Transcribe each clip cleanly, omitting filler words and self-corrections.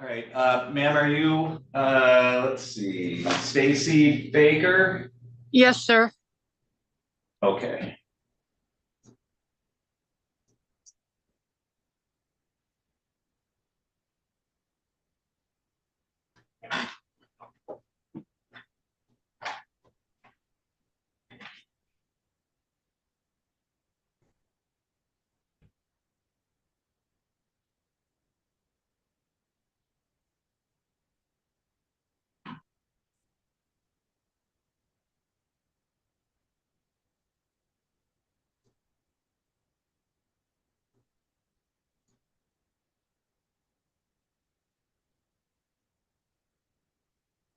All right, ma'am, are you, let's see, Stacy Baker? Yes, sir. Okay.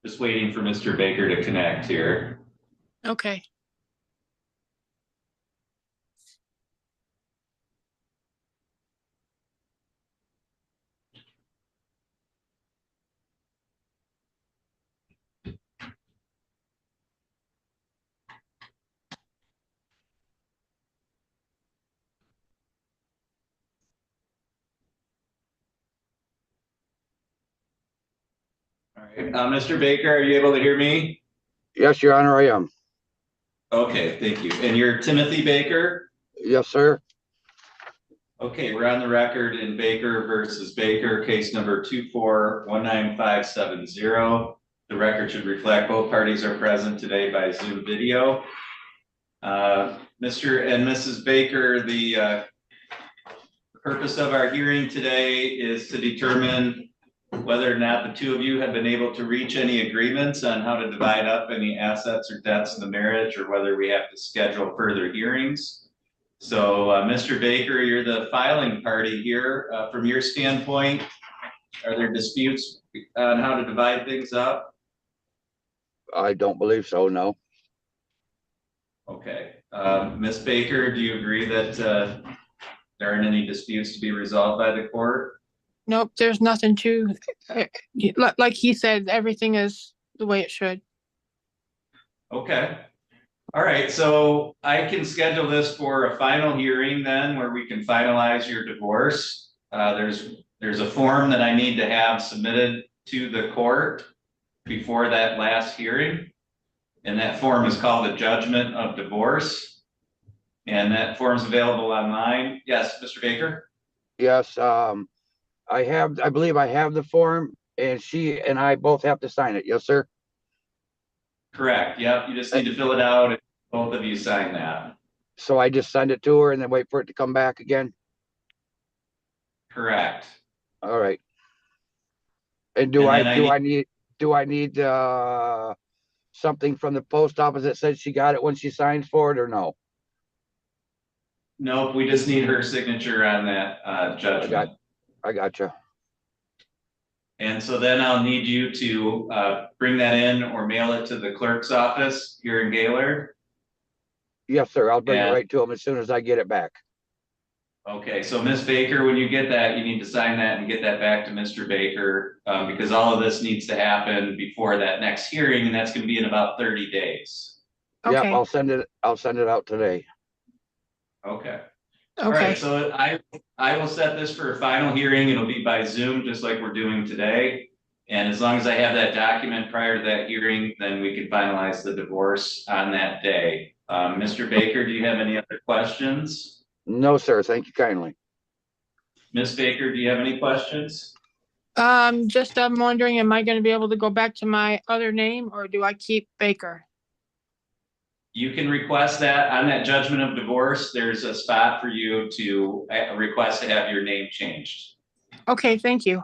Just waiting for Mr. Baker to connect here. Okay. All right, Mr. Baker, are you able to hear me? Yes, Your Honor, I am. Okay, thank you. And you're Timothy Baker? Yes, sir. Okay, we're on the record in Baker versus Baker, case number 2419570. The record should reflect both parties are present today by Zoom video. Mr. and Mrs. Baker, the purpose of our hearing today is to determine whether or not the two of you have been able to reach any agreements on how to divide up any assets or debts in the marriage, or whether we have to schedule further hearings. So, Mr. Baker, you're the filing party here. From your standpoint, are there disputes on how to divide things up? I don't believe so, no. Okay. Ms. Baker, do you agree that there aren't any disputes to be resolved by the court? Nope, there's nothing to, like he said, everything is the way it should. Okay. All right, so I can schedule this for a final hearing then, where we can finalize your divorce. There's a form that I need to have submitted to the court before that last hearing. And that form is called the judgment of divorce. And that form is available online. Yes, Mr. Baker? Yes, I believe I have the form, and she and I both have to sign it. Yes, sir. Correct. Yep, you just need to fill it out and both of you sign that. So I just send it to her and then wait for it to come back again. Correct. All right. And And then do I need something from the post office that says she got it when she signs for it, or no? Nope, we just need her signature on that judgment. I gotcha. And so then I'll need you to bring that in or mail it to the clerk's office here in Gaylord. Yes, sir. I'll bring it And- right to him as soon as I get it back. Okay, so Ms. Baker, when you get that, you need to sign that and get that back to Mr. Baker, because all of this needs to happen before that next hearing, and that's gonna be in about 30 days. Yep, Okay, I'll send it out today. Okay. All okay, right, so I will set this for a final hearing. It'll be by Zoom, just like we're doing today. And as long as I have that document prior to that hearing, then we can finalize the divorce on that day. Mr. Baker, do you have any other questions? No, sir. Thank you kindly. Ms. Baker, do you have any questions? just I'm wondering, am I gonna be able to go back to my other name, or do I keep Baker? You can request that on that judgment of divorce. There's a spot for you to request to have your name changed. Okay, thank you.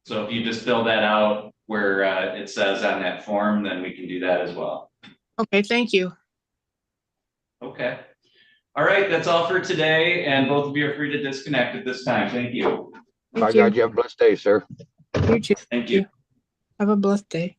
So if you just fill that out where it says on that form, then we can do that as well. Okay, thank you. Okay. All right, that's all for today, and both of you are free to disconnect at this time. Thank you. By Thank God, you. you have a blessed day, sir. You too. Thank you. Have a blessed day.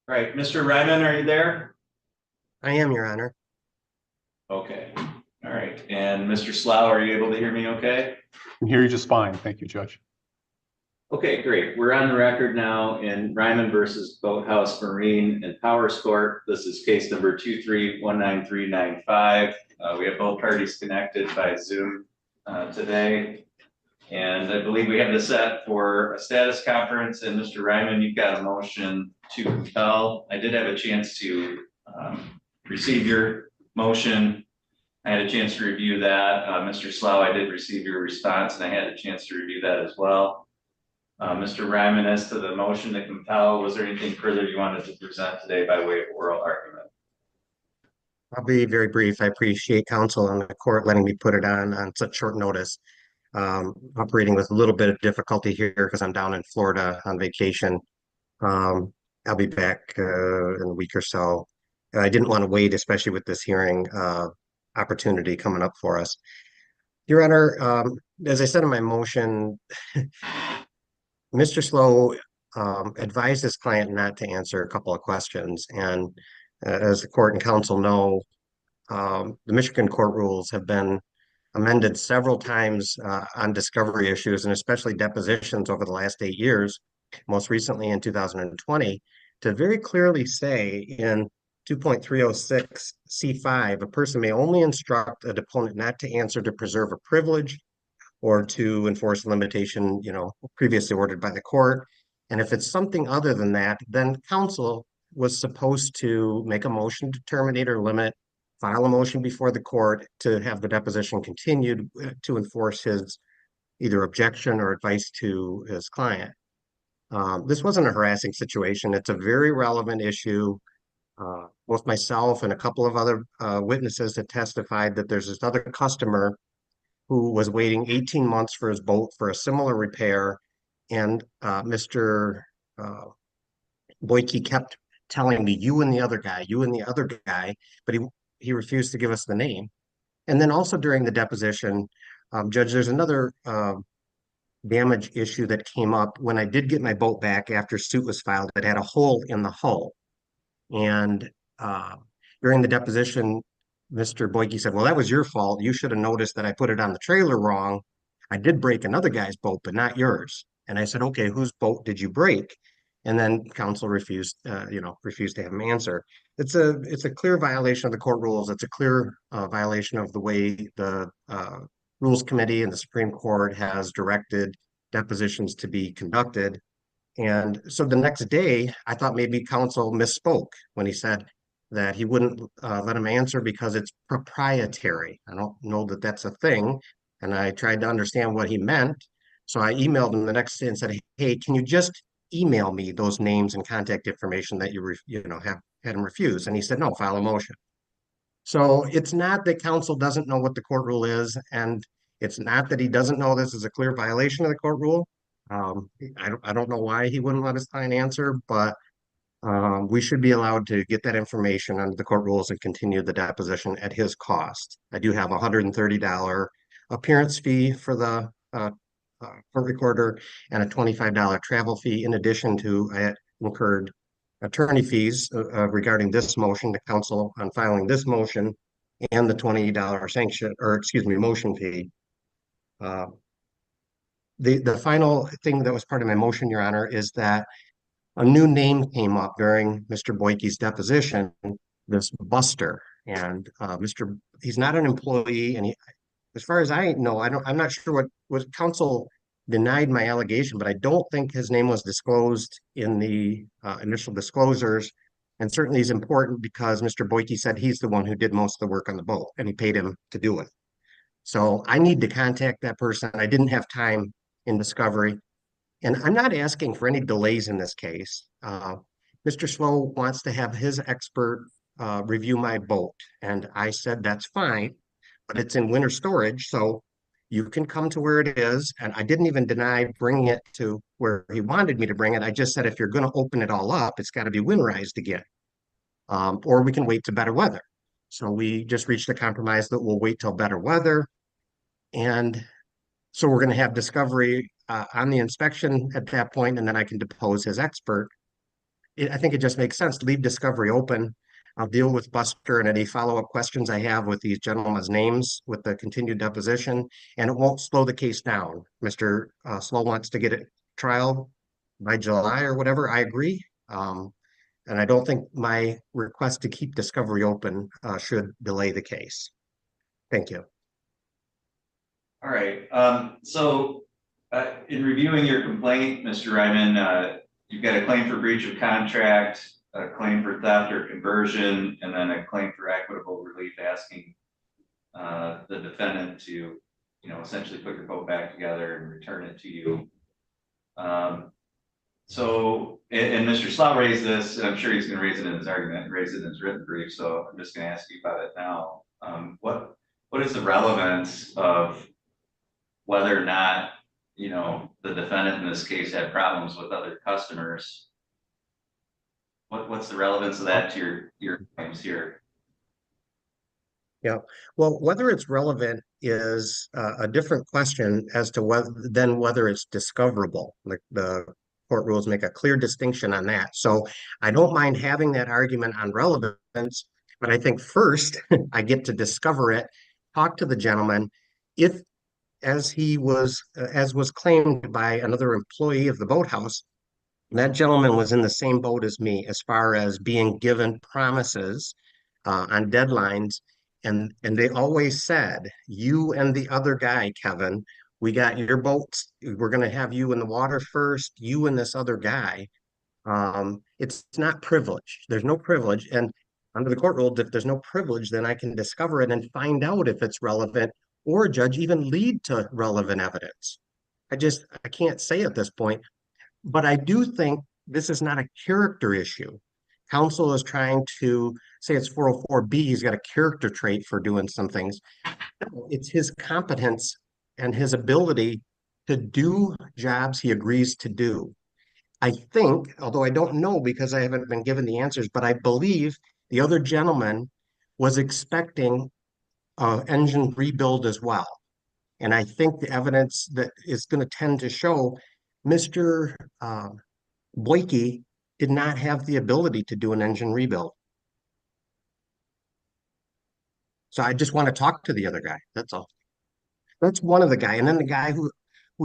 All right, Mr. Ryman, are you there? I am, Your Honor. Okay, all right. And Mr. Slough, are you able to hear me okay? Can hear you just fine. Thank you, Judge. Okay, great. We're on the record now in Ryman versus Boathouse Marine and Power Sport. This is case number 2319395. We have both parties connected by Zoom today. And I believe we have this set for a status conference, and Mr. Ryman, you've got a motion to compel. I did have a chance to receive your motion. I had a chance to review that. Mr. Slough, I did receive your response and I had a chance to review that as well. Mr. Ryman, as to the motion to compel, was there anything further you wanted to present today by way of oral argument? I'll be very brief. I appreciate counsel and the court letting me put it on such short notice. Operating with a little bit of difficulty here because I'm down in Florida on vacation. I'll be back in a week or so. I didn't want to wait, especially with this hearing opportunity coming up for us. Your Honor, as I said in my motion, Mr. Slough advised his client not to answer a couple of questions. And as the court and counsel know, the Michigan court rules have been amended several times on discovery issues and especially depositions over the last 8 years, most recently in 2020, to very clearly say in 2.306 C5, a person may only instruct a deponent not to answer to preserve a privilege or to enforce a limitation, previously ordered by the court. And if it's something other than that, then counsel was supposed to make a motion to terminate or limit, file a motion before the court to have the deposition continued to enforce his either objection or advice to his client. This wasn't a harassing situation. It's a very relevant issue. Both myself and a couple of other witnesses have testified that there's this other customer who was waiting 18 months for his boat for a similar repair. And Mr. Boyke kept telling me, you and the other guy, but he refused to give us the name. And then also during the deposition, Judge, there's another damage issue that came up when I did get my boat back after suit was filed that had a hole in the hull. And during the deposition, Mr. Boyke said, well, that was your fault. You should have noticed that I put it on the trailer wrong. I did break another guy's boat, but not yours. And I said, okay, whose boat did you break? And then counsel refused to have him answer. It's a clear violation of the court rules. It's a clear violation of the way the Rules Committee and the Supreme Court has directed depositions to be conducted. And so the next day, I thought maybe counsel misspoke when he said that he wouldn't let him answer because it's proprietary. I don't know that that's a thing. And I tried to understand what he meant. So I emailed him the next day and said, hey, can you just email me those names and contact information that you have had him refuse? And he said, no, file a motion. So it's not that counsel doesn't know what the court rule is, and it's not that he doesn't know this is a clear violation of the court rule. I don't know why he wouldn't let his client answer, but we should be allowed to get that information under the court rules and continue the deposition at his cost. I do have a $130 appearance fee for the court recorder and a $25 travel fee, in addition to I had incurred attorney fees regarding this motion to counsel on filing this motion and the $20 motion fee. The final thing that was part of my motion, Your Honor, is that a new name came up during Mr. Boyke's deposition, this Buster. And he's not an employee, and as far as I know, I'm not sure what was counsel denied my allegation, but I don't think his name was disclosed in the initial disclosures. And certainly is important because Mr. Boyke said he's the one who did most of the work on the boat and he paid him to do it. So I need to contact that person. I didn't have time in discovery. And I'm not asking for any delays in this case. Mr. Slough wants to have his expert review my boat. And I said, that's fine, but it's in winter storage. So you can come to where it is. And I didn't even deny bringing it to where he wanted me to bring it. I just said, if you're going to open it all up, it's got to be winterized again. Or we can wait to better weather. So we just reached a compromise that we'll wait till better weather. And so we're going to have discovery on the inspection at that point, and then I can depose his expert. I think it just makes sense. Leave discovery open. I'll deal with Buster and any follow-up questions I have with these gentlemen's names with the continued deposition, and it won't slow the case down. Mr. Slow wants to get it trial by July or whatever. I agree. And I don't think my request to keep discovery open should delay the case. Thank you. All right, in reviewing your complaint, Mr. Ryman, you've got a claim for breach of contract, a claim for theft or conversion, and then a claim for equitable relief asking the defendant to, essentially put your boat back together and return it to you. And Mr. Slough raised this, and I'm sure he's going to raise it in his argument, raise it in his written brief, so I'm just going to ask you about it now. What is the relevance of whether or not, the defendant in this case had problems with other customers? What's the relevance of that to your claims here? Yeah, well, whether it's relevant is a different question as to whether it's discoverable. Like the court rules make a clear distinction on that. So I don't mind having that argument on relevance, but I think first I get to discover it, talk to the gentleman. If, as was claimed by another employee of the boathouse, that gentleman was in the same boat as me as far as being given promises on deadlines. And they always said, you and the other guy, Kevin, we got your boats. We're going to have you in the water first, you and this other guy. It's not privilege. There's no privilege. And under the court rules, if there's no privilege, then I can discover it and find out if it's relevant, or judge even lead to relevant evidence. I can't say at this point, but I do think this is not a character issue. Counsel is trying to say it's 404B, he's got a character trait for doing some things. No, it's his competence and his ability to do jobs he agrees to do. I think, although I don't know because I haven't been given the answers, but I believe the other gentleman was expecting an engine rebuild as well. And I think the evidence that is going to tend to show Mr. Boyke did not have the ability to do an engine rebuild. So I just want to talk to the other guy. That's all. That's one of the guy. And then the guy who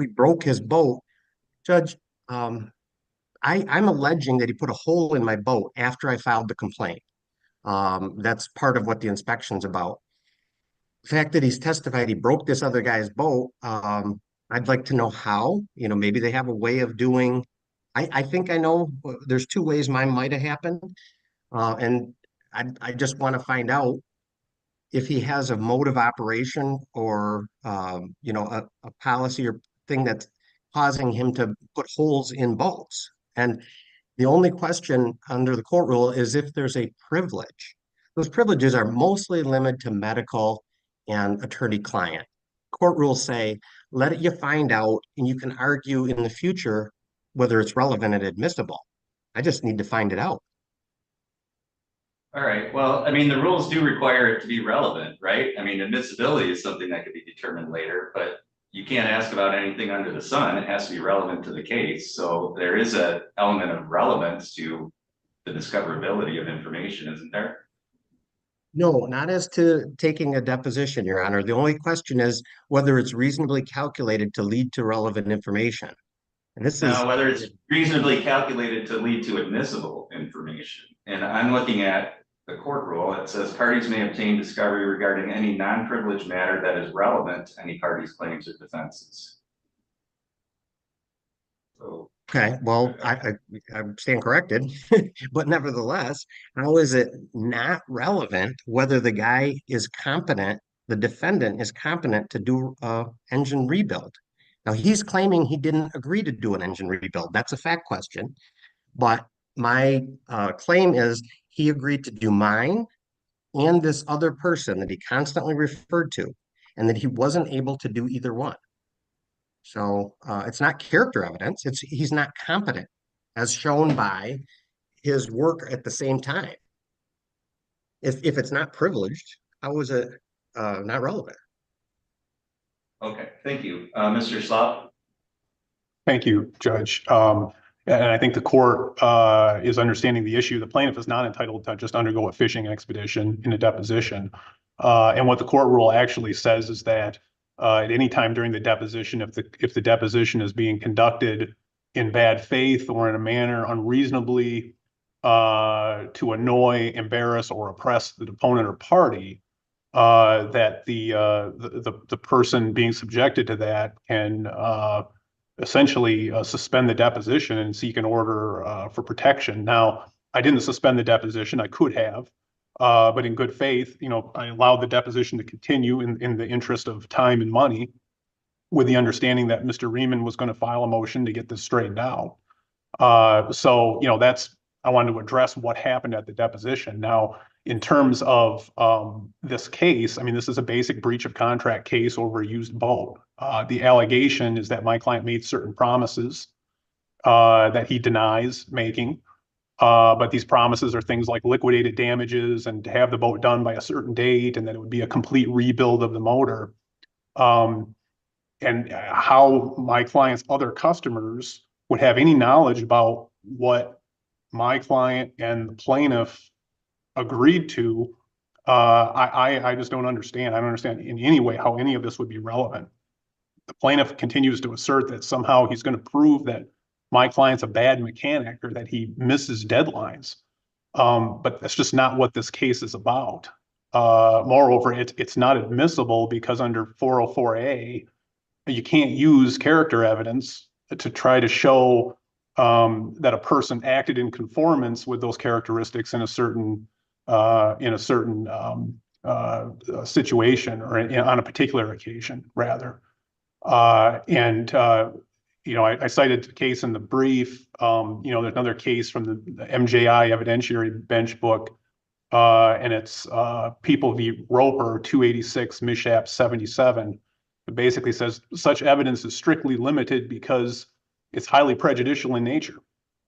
broke his boat, Judge, I'm alleging that he put a hole in my boat after I filed the complaint. That's part of what the inspection's about. The fact that he's testified he broke this other guy's boat, I'd like to know how. Maybe they have a way of doing. I think I know there's two ways mine might have happened. And I just want to find out if he has a mode of operation or, a policy or thing that's causing him to put holes in boats. And the only question under the court rule is if there's a privilege. Those privileges are mostly limited to medical and attorney-client. Court rules say, let you find out, and you can argue in the future whether it's relevant and admissible. I just need to find it out. All right, well, the rules do require it to be relevant, right? Admissibility is something that could be determined later, but you can't ask about anything under the sun. It has to be relevant to the case. So there is an element of relevance to the discoverability of information, isn't there? No, not as to taking a deposition, Your Honor. The only question is whether it's reasonably calculated to lead to relevant information. And this is whether it's reasonably calculated to lead to admissible information. And I'm looking at the court rule. It says parties may obtain discovery regarding any non-privileged matter that is relevant to any party's claims or defenses. So, okay. Well, I stand corrected, but nevertheless, how is it not relevant whether the guy is competent, the defendant is competent to do an engine rebuild? Now, he's claiming he didn't agree to do an engine rebuild. That's a fact question. But my claim is he agreed to do mine and this other person that he constantly referred to, and that he wasn't able to do either one. So it's not character evidence. He's not competent, as shown by his work at the same time. If it's not privileged, how is it not relevant? okay, thank you. Mr. Slough? Thank you, Judge. And I think the court is understanding the issue. The plaintiff is not entitled to just undergo a fishing expedition in a deposition. And what the court rule actually says is that at any time during the deposition, if the deposition is being conducted in bad faith or in a manner unreasonably to annoy, embarrass, or oppress the deponent or party, that the person being subjected to that can essentially suspend the deposition and seek an order for protection. Now, I didn't suspend the deposition. I could have, but in good faith, I allowed the deposition to continue in the interest of time and money, with the understanding that Mr. Riemann was going to file a motion to get this straightened out. So, I wanted to address what happened at the deposition. Now, in terms of this case, I mean, this is a basic breach of contract case over a used boat. The allegation is that my client made certain promises that he denies making. But these promises are things like liquidated damages and to have the boat done by a certain date, and that it would be a complete rebuild of the motor. And how my client's other customers would have any knowledge about what my client and the plaintiff agreed to, I just don't understand. I don't understand in any way how any of this would be relevant. The plaintiff continues to assert that somehow he's going to prove that my client's a bad mechanic or that he misses deadlines. But that's just not what this case is about. Moreover, it's not admissible because under 404A, you can't use character evidence to try to show that a person acted in conformance with those characteristics in a certain situation or on a particular occasion, rather. I cited the case in the brief. There's another case from the MJI evidentiary bench book, and it's People v. Roper 286 Mishap 77. It basically says such evidence is strictly limited because it's highly prejudicial in nature.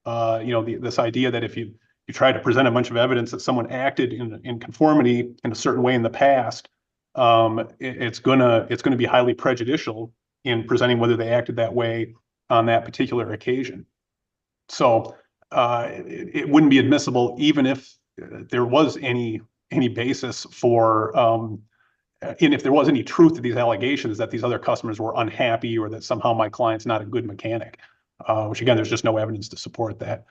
This idea that if you try to present a bunch of evidence that someone acted in conformity in a certain way in the past, it's gonna be highly prejudicial in presenting whether they acted that way on that particular occasion. So it wouldn't be admissible even if there was any basis for and if there was any truth to these allegations that these other customers were unhappy or that somehow my client's not a good mechanic, which again, there's just no evidence to support that.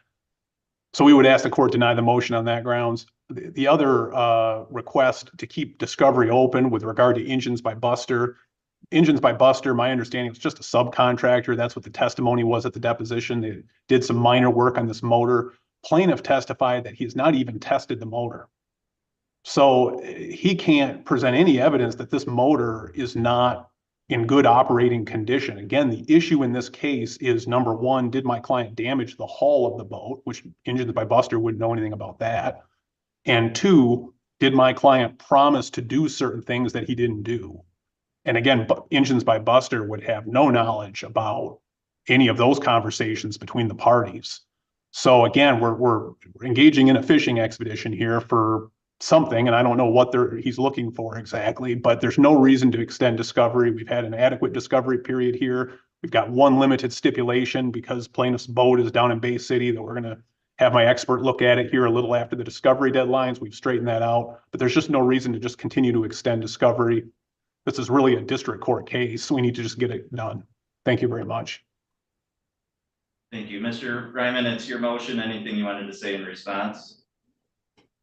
So we would ask the court deny the motion on that grounds. The other request to keep discovery open with regard to Engines by Buster. Engines by Buster, my understanding, was just a subcontractor. That's what the testimony was at the deposition. They did some minor work on this motor. Plaintiff testified that he's not even tested the motor. So he can't present any evidence that this motor is not in good operating condition. Again, the issue in this case is, number one, did my client damage the hull of the boat, which Engines by Buster wouldn't know anything about that. And two, did my client promise to do certain things that he didn't do? And again, Engines by Buster would have no knowledge about any of those conversations between the parties. So again, we're engaging in a fishing expedition here for something, and I don't know what he's looking for exactly, but there's no reason to extend discovery. We've had an adequate discovery period here. We've got one limited stipulation because plaintiff's boat is down in Bay City that we're going to have my expert look at it here a little after the discovery deadlines. We've straightened that out, but there's just no reason to just continue to extend discovery. This is really a district court case. We need to just get it done. Thank you very much. Thank you. Mr. Ryman, it's your motion. Anything you wanted to say in response?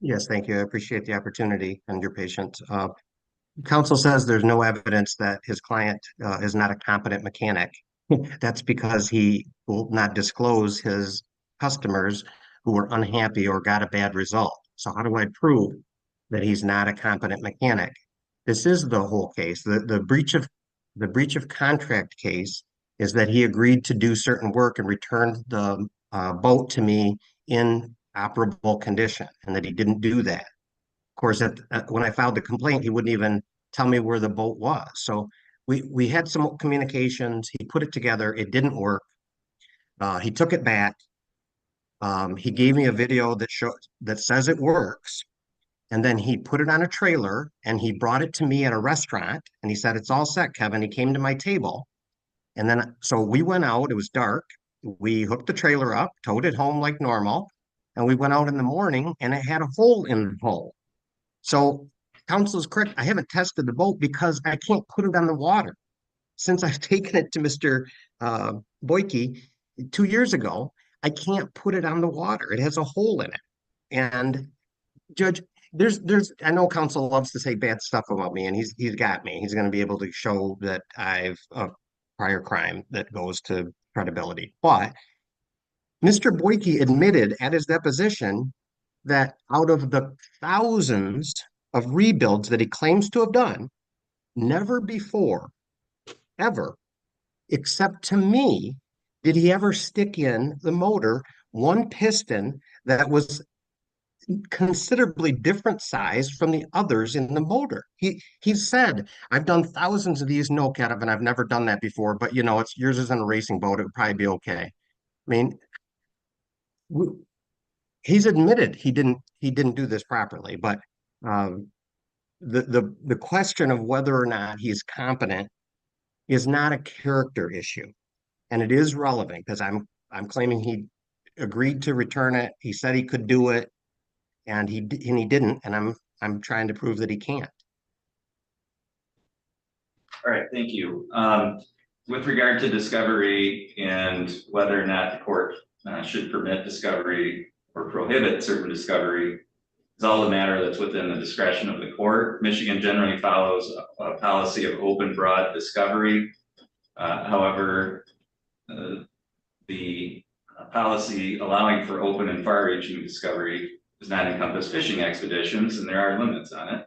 Yes, thank you. I appreciate the opportunity and your patience. Counsel says there's no evidence that his client is not a competent mechanic. That's because he will not disclose his customers who were unhappy or got a bad result. So how do I prove that he's not a competent mechanic? This is the whole case. The breach of contract case is that he agreed to do certain work and returned the boat to me in operable condition, and that he didn't do that. Of course, when I filed the complaint, he wouldn't even tell me where the boat was. So we had some communications. He put it together. It didn't work. He took it back. He gave me a video that says it works. And then he put it on a trailer and he brought it to me at a restaurant and he said, "It's all set, Kevin." He came to my table. And then, so we went out, it was dark. we hooked the trailer up, towed it home like normal, and we went out in the morning and it had a hole in the hull. So counsel is correct. I haven't tested the boat because I can't put it on the water. Since I've taken it to Mr. Boyke 2 years ago, I can't put it on the water. It has a hole in it. And Judge, I know counsel loves to say bad stuff about me, and he's got me. He's going to be able to show that I've a prior crime that goes to credibility. But Mr. Boyke admitted at his deposition that out of the thousands of rebuilds that he claims to have done, never before, ever, except to me, did he ever stick in the motor one piston that was considerably different size from the others in the motor. He said, I've done thousands of these. No, Kevin, I've never done that before, but it's yours isn't a racing boat. It would probably be okay. I mean, he's admitted he didn't do this properly, but the question of whether or not he's competent is not a character issue, and it is relevant because I'm claiming he agreed to return it. He said he could do it, and he didn't, and I'm trying to prove that he can't. All right, thank you. With regard to discovery and whether or not the court should permit discovery or prohibit certain discovery, it's all a matter that's within the discretion of the court. Michigan generally follows a policy of open, broad discovery. However, the policy allowing for open and far-reaching discovery does not encompass fishing expeditions, and there are limits on it.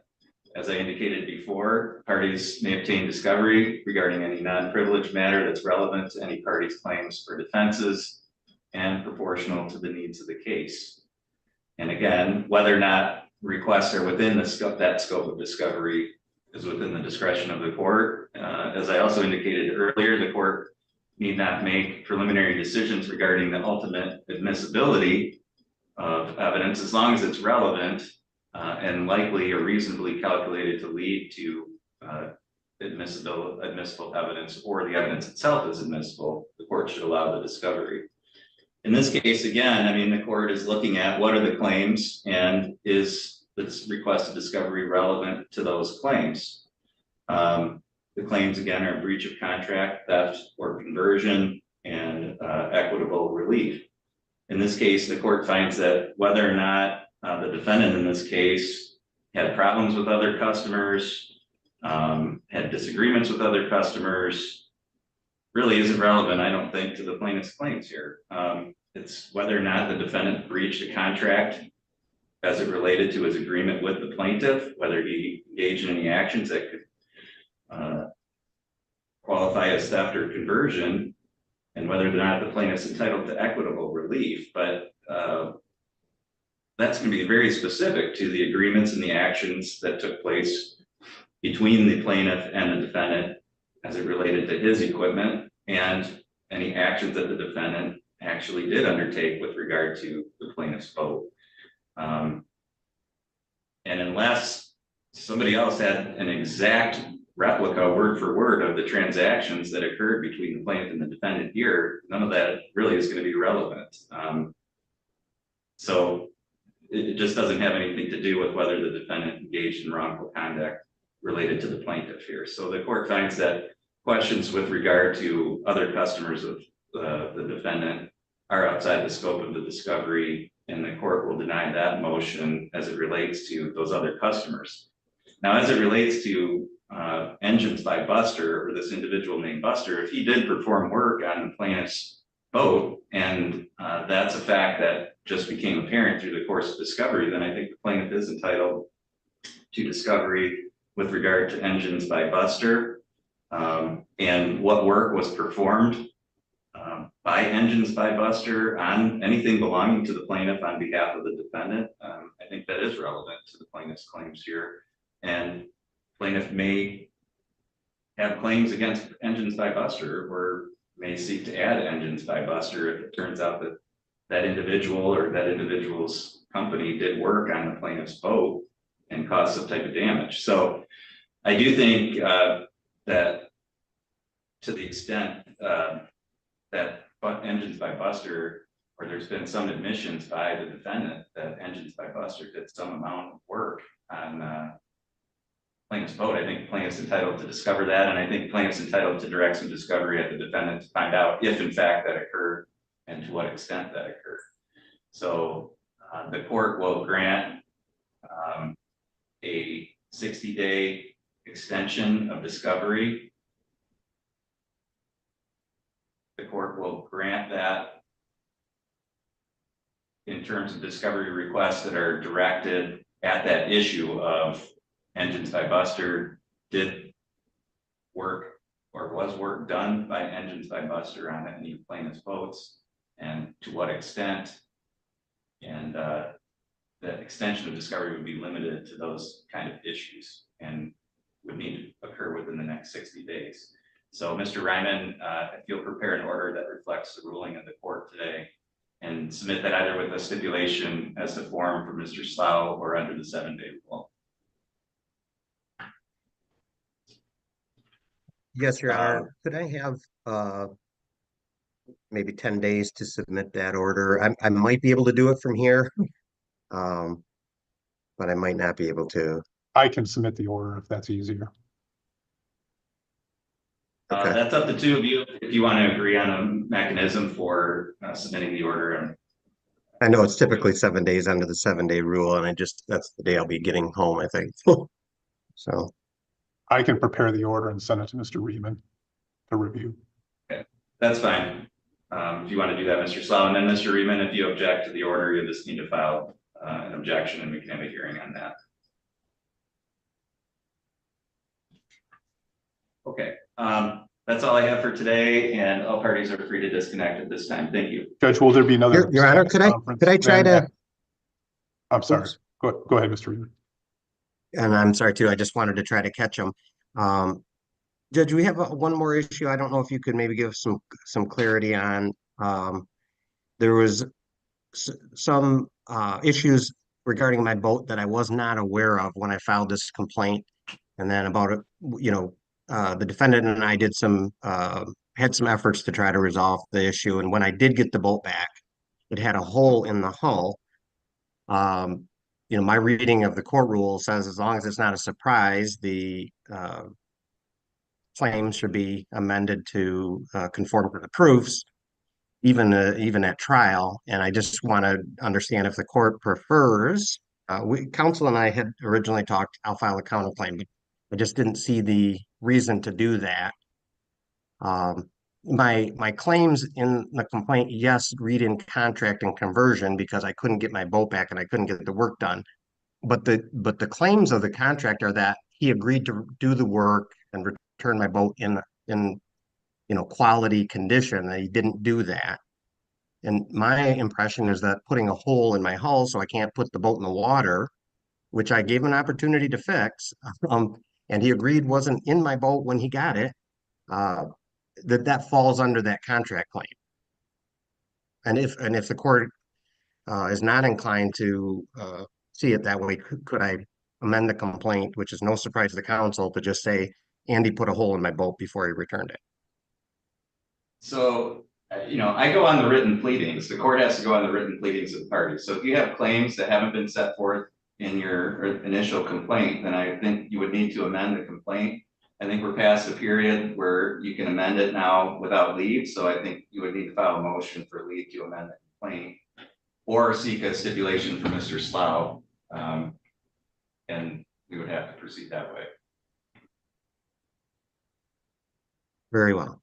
As I indicated before, parties may obtain discovery regarding any non-privileged matter that's relevant to any party's claims for defenses and proportional to the needs of the case. And again, whether or not requests are within that scope of discovery is within the discretion of the court. As I also indicated earlier, the court need not make preliminary decisions regarding the ultimate admissibility of evidence as long as it's relevant and likely or reasonably calculated to lead to admissible evidence, or the evidence itself is admissible. The court should allow the discovery. In this case, again, I mean, the court is looking at what are the claims and is this requested discovery relevant to those claims. The claims, again, are breach of contract, theft or conversion, and equitable relief. In this case, the court finds that whether or not the defendant in this case had problems with other customers, had disagreements with other customers, really isn't relevant, I don't think, to the plaintiff's claims here. It's whether or not the defendant breached a contract as it related to his agreement with the plaintiff, whether he engaged in any actions that could qualify as theft or conversion, and whether or not the plaintiff's entitled to equitable relief. But that's going to be very specific to the agreements and the actions that took place between the plaintiff and the defendant as it related to his equipment, and any actions that the defendant actually did undertake with regard to the plaintiff's boat. And unless somebody else had an exact replica word for word of the transactions that occurred between the plaintiff and the defendant here, none of that really is going to be relevant. So it just doesn't have anything to do with whether the defendant engaged in wrongful conduct related to the plaintiff here. So the court finds that questions with regard to other customers of the defendant are outside the scope of the discovery, and the court will deny that motion as it relates to those other customers. Now, as it relates to Engines by Buster, or this individual named Buster, if he did perform work on the plaintiff's boat, and that's a fact that just became apparent through the course of discovery, then I think the plaintiff is entitled to discovery with regard to Engines by Buster, and what work was performed by Engines by Buster on anything belonging to the plaintiff on behalf of the defendant. I think that is relevant to the plaintiff's claims here, and plaintiff may have claims against Engines by Buster, or may seek to add Engines by Buster if it turns out that that individual or that individual's company did work on the plaintiff's boat and caused some type of damage. So I do think that to the extent that Engines by Buster, or there's been some admissions by the defendant that Engines by Buster did some amount of work on plaintiff's boat. I think plaintiff's entitled to discover that, and I think plaintiff's entitled to direct some discovery at the defendant to find out if in fact that occurred and to what extent that occurred. So the court will grant a 60-day extension of discovery. The court will grant that in terms of discovery requests that are directed at that issue of Engines by Buster did work or was work done by Engines by Buster on any plaintiff's boats, and to what extent. And the extension of discovery would be limited to those kind of issues and would need to occur within the next 60 days. So Mr. Ryman, if you'll prepare an order that reflects the ruling of the court today and submit that either with a stipulation as the form for Mr. Slough or under the 7-day rule. Yes, Your Honor. Could I have maybe 10 days to submit that order? I might be able to do it from here. But I might not be able to. I can submit the order if that's easier. Okay. That's up to two of you if you want to agree on a mechanism for submitting the order. And I know it's typically 7 days under the 7-day rule, and that's the day I'll be getting home, I think. So I can prepare the order and send it to Mr. Reedman to review. okay, that's fine. If you want to do that, Mr. Slough, and then Mr. Reedman, if you object to the order, you just need to file an objection and we can have a hearing on that. Okay, that's all I have for today, and all parties are free to disconnect at this time. Thank you. Judge, will there be another? Your Honor, could I try to? I'm sorry. Oops. Go ahead, Mr. Reedman. And I'm sorry too, I just wanted to try to catch them. Judge, we have one more issue. I don't know if you could maybe give some clarity on. There was some issues regarding my boat that I was not aware of when I filed this complaint. And then about it, the defendant and I did had some efforts to try to resolve the issue. And when I did get the boat back, it had a hole in the hull. My reading of the court rule says as long as it's not a surprise, the claim should be amended to conform to the proofs, even at trial. And I just want to understand if the court prefers. Counsel and I had originally talked, I'll file a counterclaim, but I just didn't see the reason to do that. My claims in the complaint, yes, read in contract and conversion because I couldn't get my boat back and I couldn't get the work done. But the claims of the contract are that he agreed to do the work and return my boat in quality condition, and he didn't do that. And my impression is that putting a hole in my hull so I can't put the boat in the water, which I gave him an opportunity to fix, and he agreed wasn't in my boat when he got it, that falls under that contract claim. And if the court is not inclined to see it that way, could I amend the complaint, which is no surprise to the counsel, to just say, Andy put a hole in my boat before he returned it? So, I go on the written pleadings. The court has to go on the written pleadings of the parties. So if you have claims that haven't been set forth in your initial complaint, then I think you would need to amend the complaint. I think we're past the period where you can amend it now without leave. So I think you would need to file a motion for leave to amend the complaint or seek a stipulation from Mr. Slough. And we would have to proceed that way. Very well.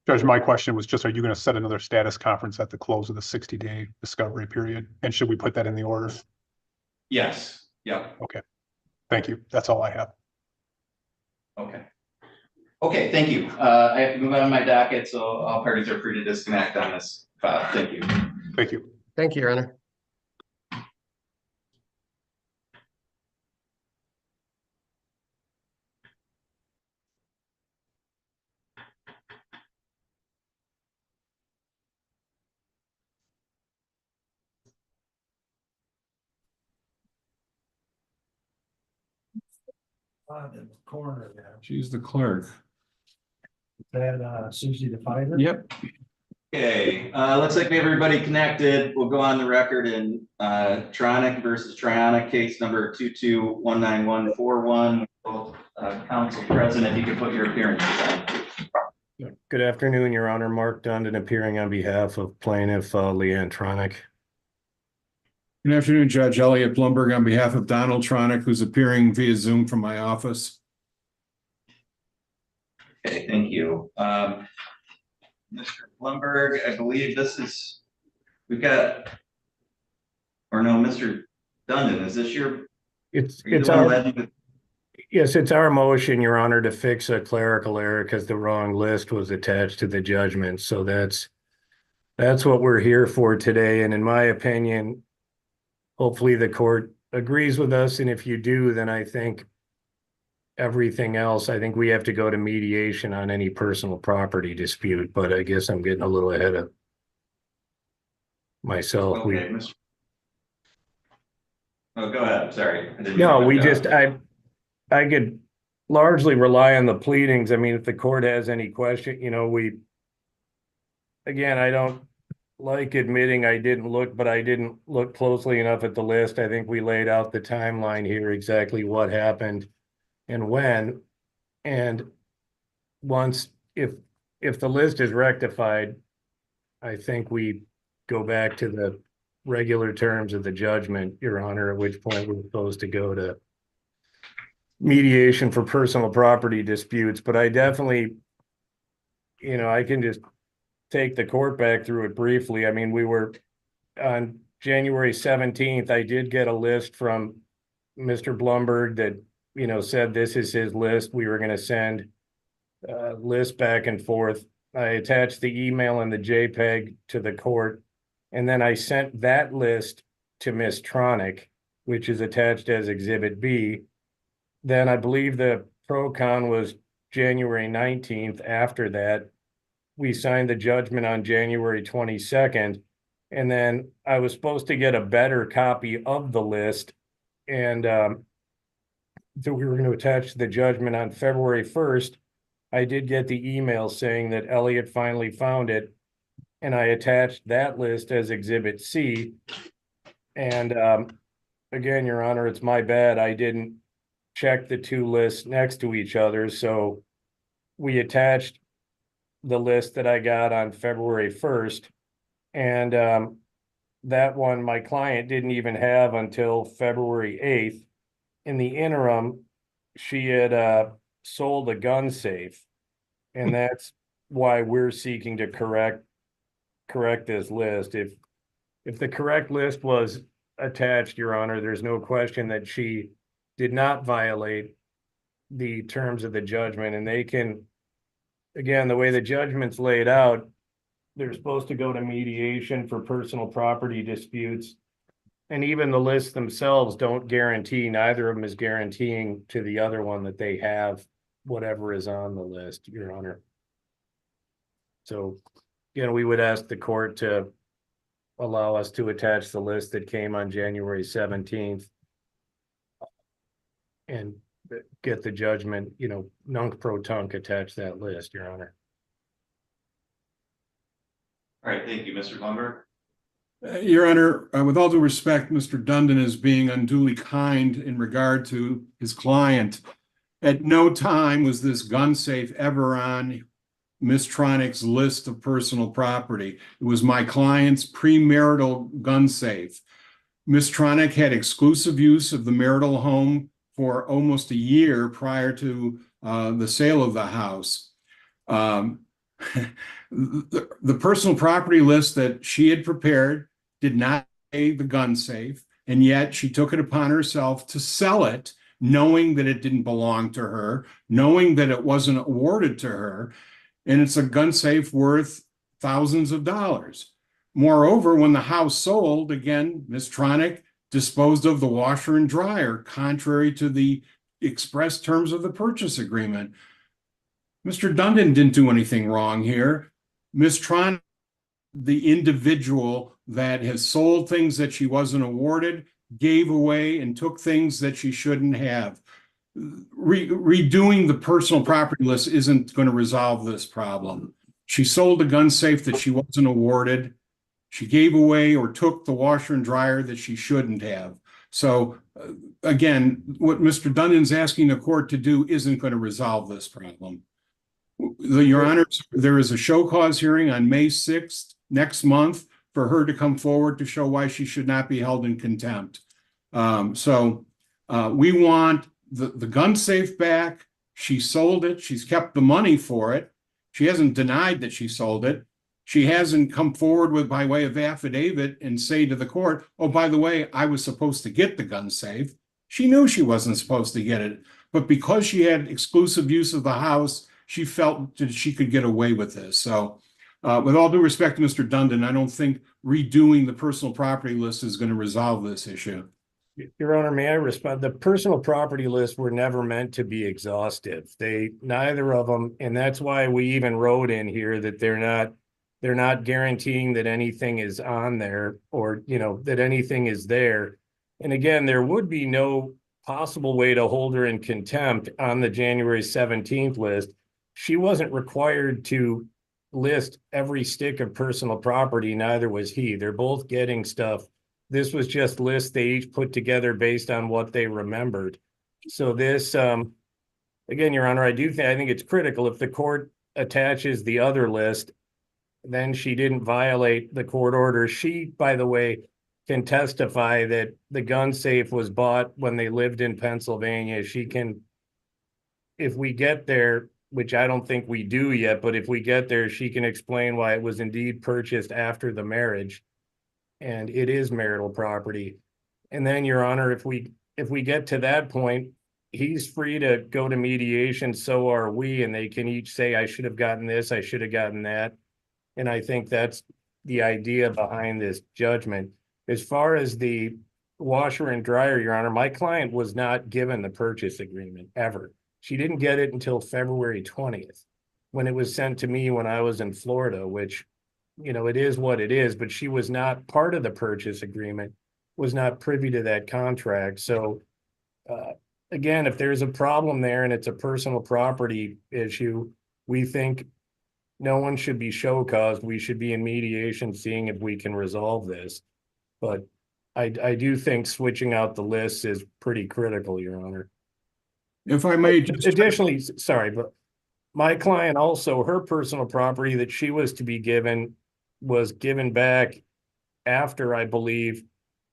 Judge, my question was just, are you going to set another status conference at the close of the 60-day discovery period? And should we put that in the order? Yes. Yeah. Okay. Thank you. That's all I have. Okay, thank you. I have to move on my docket, so all parties are free to disconnect on this file. Thank you. Thank you. Thank you, Your Honor. In the corner there. She's the clerk. that Susie defines it? Yep. Okay, looks like we have everybody connected. We'll go on the record in Tronic versus Trionic, case number 2219141. Council President, you can put your appearance on. Good afternoon, Your Honor. Mark Dundon appearing on behalf of plaintiff Leanne Tronic. Good afternoon, Judge Elliot Blumberg on behalf of Donald Tronic, who's appearing via Zoom from my office. Okay, thank you. Mr. Blumberg, I believe we've got, or no, Mr. Dundon, is this your? It's our motion, Your Honor, to fix a clerical error because the wrong list was attached to the judgment. So that's what we're here for today. And in my opinion, hopefully the court agrees with us. And if you do, then I think everything else, I think we have to go to mediation on any personal property dispute, but I guess I'm getting a little ahead of myself. Okay, oh, go ahead. Sorry. I could largely rely on the pleadings. I mean, if the court has any question, I don't like admitting I didn't look, but I didn't look closely enough at the list. I think we laid out the timeline here, exactly what happened and when. And if the list is rectified, I think we go back to the regular terms of the judgment, Your Honor, at which point we're supposed to go to mediation for personal property disputes. But I definitely, I can just take the court back through it briefly. I mean, we were on January 17th, I did get a list from Mr. Blumberg that, said this is his list. We were going to send lists back and forth. I attached the email and the JPEG to the court, and then I sent that list to Ms. Tronic, which is attached as Exhibit B. Then I believe the pro-con was January 19th. After that, we signed the judgment on January 22nd. And then I was supposed to get a better copy of the list. And that we were going to attach to the judgment on February 1st. I did get the email saying that Elliot finally found it. And I attached that list as Exhibit C. And again, Your Honor, it's my bad. I didn't check the two lists next to each other. So we attached the list that I got on February 1st. And that one, my client didn't even have until February 8th. In the interim, she had sold a gun safe. And that's why we're seeking to correct this list. If the correct list was attached, Your Honor, there's no question that she did not violate the terms of the judgment. And they can, again, the way the judgment's laid out, they're supposed to go to mediation for personal property disputes. And even the lists themselves don't guarantee, neither of them is guaranteeing to the other one that they have whatever is on the list, Your Honor. So, we would ask the court to allow us to attach the list that came on January 17th and get the judgment, nunc pro tunc attach that list, Your Honor. All right, thank you, Mr. Blumberg. Your Honor, with all due respect, Mr. Dundon is being unduly kind in regard to his client. At no time was this gun safe ever on Ms. Tronic's list of personal property. It was my client's premarital gun safe. Ms. Tronic had exclusive use of the marital home for almost a year prior to the sale of the house. The personal property list that she had prepared did not say the gun safe, and yet she took it upon herself to sell it, knowing that it didn't belong to her, knowing that it wasn't awarded to her, and it's a gun safe worth thousands of dollars. Moreover, when the house sold, again, Ms. Tronic disposed of the washer and dryer, contrary to the express terms of the purchase agreement. Mr. Dundon didn't do anything wrong here. Ms. Tronic, the individual that has sold things that she wasn't awarded, gave away and took things that she shouldn't have. redoing the personal property list isn't going to resolve this problem. She sold a gun safe that she wasn't awarded. She gave away or took the washer and dryer that she shouldn't have. So again, what Mr. Dundon's asking the court to do isn't going to resolve this problem. Your Honor, there is a show cause hearing on May 6th next month for her to come forward to show why she should not be held in contempt. We want the gun safe back. She sold it. She's kept the money for it. She hasn't denied that she sold it. She hasn't come forward with by way of affidavit and say to the court, oh, by the way, I was supposed to get the gun safe. She knew she wasn't supposed to get it, but because she had exclusive use of the house, she felt that she could get away with this. So with all due respect to Mr. Dundon, I don't think redoing the personal property list is going to resolve this issue. Your Honor, may I respond? The personal property lists were never meant to be exhaustive. Neither of them, and that's why we even wrote in here that they're not guaranteeing that anything is on there or, that anything is there. And again, there would be no possible way to hold her in contempt on the January 17th list. She wasn't required to list every stick of personal property, neither was he. They're both getting stuff. This was just lists they each put together based on what they remembered. So this, again, Your Honor, I think it's critical if the court attaches the other list, then she didn't violate the court order. She, by the way, can testify that the gun safe was bought when they lived in Pennsylvania. She can, if we get there, which I don't think we do yet, but if we get there, she can explain why it was indeed purchased after the marriage. And it is marital property. And then, Your Honor, if we get to that point, he's free to go to mediation, so are we, and they can each say, I should have gotten this, I should have gotten that. And I think that's the idea behind this judgment. As far as the washer and dryer, Your Honor, my client was not given the purchase agreement ever. She didn't get it until February 20th, when it was sent to me when I was in Florida, which, it is what it is, but she was not part of the purchase agreement, was not privy to that contract. So again, if there's a problem there and it's a personal property issue, we think no one should be show caused. We should be in mediation, seeing if we can resolve this. But I do think switching out the lists is pretty critical, Your Honor. If I may just Additionally, sorry, but my client also, her personal property that she was to be given was given back after, I believe,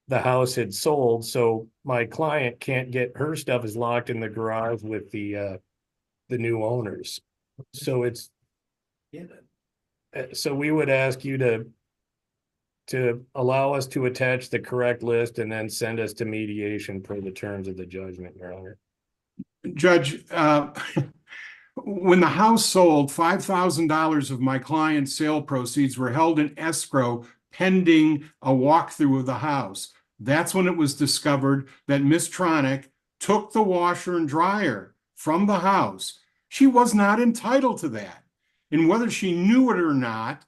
the house had sold. So my client can't get, her stuff is locked in the garage with the new owners. So it's, so we would ask you to allow us to attach the correct list and then send us to mediation per the terms of the judgment, Your Honor. Judge, when the house sold, $5,000 of my client's sale proceeds were held in escrow pending a walkthrough of the house. That's when it was discovered that Ms. Tronick took the washer and dryer from the house. She was not entitled to that. And whether she knew it or not,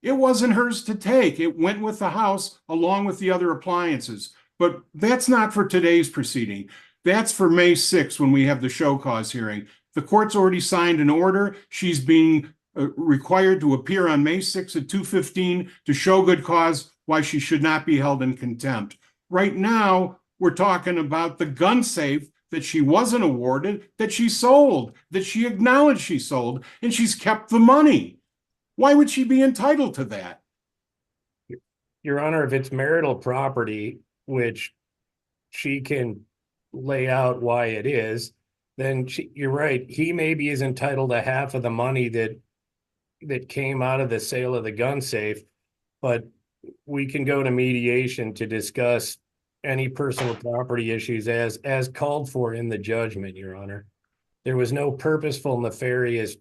it wasn't hers to take. It went with the house along with the other appliances. But that's not for today's proceeding. That's for May 6th when we have the show cause hearing. The court's already signed an order. She's being required to appear on May 6th at 2:15 to show good cause why she should not be held in contempt. Right now, we're talking about the gun safe that she wasn't awarded, that she sold, that she acknowledged she sold, and she's kept the money. Why would she be entitled to that? Your Honor, if it's marital property, which she can lay out why it is, then you're right. He maybe is entitled to half of the money that came out of the sale of the gun safe, but we can go to mediation to discuss any personal property issues as called for in the judgment, Your Honor. There was no purposeful, nefarious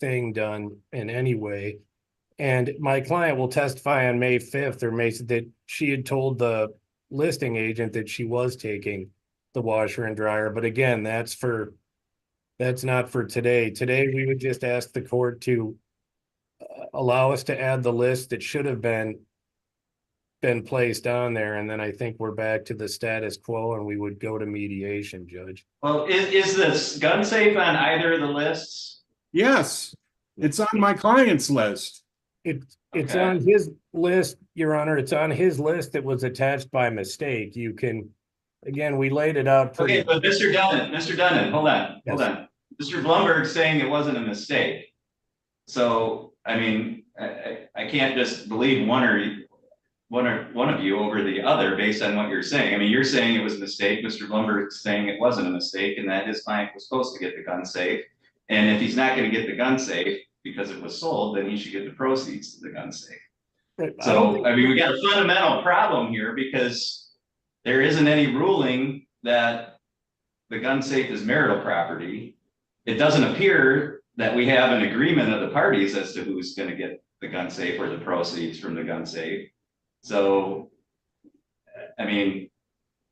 thing done in any way. And my client will testify on May 5th or May that she had told the listing agent that she was taking the washer and dryer. But again, that's not for today. Today, we would just ask the court to allow us to add the list that should have been been placed on there, and then I think we're back to the status quo and we would go to mediation, Judge. Well, is this gun safe on either of the lists? Yes, it's on my client's list. It's Okay. on his list, Your Honor, it's on his list that was attached by mistake. You can, again, we laid it out Okay, pretty. but Mr. Dunnan, hold on. Mr. Blumberg's saying it wasn't a mistake. So, I mean, I can't just believe one of you over the other based on what you're saying. I mean, you're saying it was a mistake. Mr. Blumberg's saying it wasn't a mistake and that his client was supposed to get the gun safe. And if he's not going to get the gun safe because it was sold, then he should get the proceeds to the gun safe. Right, So, I mean, we got a fundamental problem here because there isn't any ruling that the gun safe is marital property. It doesn't appear that we have an agreement of the parties as to who's going to get the gun safe or the proceeds from the gun safe. So, I mean,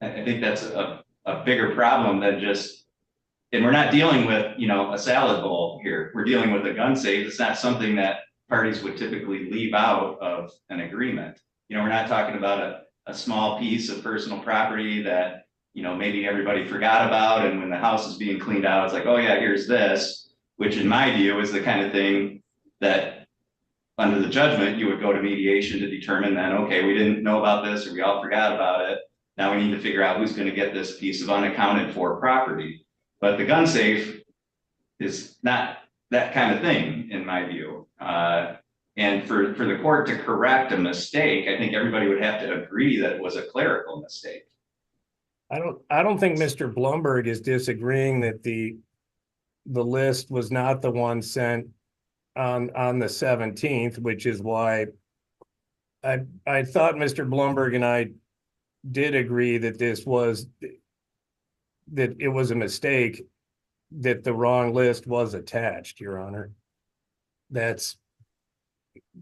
I think that's a bigger problem than just, and we're not dealing with, you know, a salad bowl here. We're dealing with a gun safe. It's not something that parties would typically leave out of an agreement. You know, we're not talking about a small piece of personal property that, you know, maybe everybody forgot about. And when the house is being cleaned out, it's like, oh yeah, here's this, which in my view is the kind of thing that under the judgment, you would go to mediation to determine that, okay, we didn't know about this or we all forgot about it. Now we need to figure out who's going to get this piece of unaccounted for property. But the gun safe is not that kind of thing, in my view. And for the court to correct a mistake, I think everybody would have to agree that it was a clerical mistake. I don't think Mr. Blumberg is disagreeing that the list was not the one sent on the 17th, which is why I thought Mr. Blumberg and I did agree that that it was a mistake, that the wrong list was attached, Your Honor. That's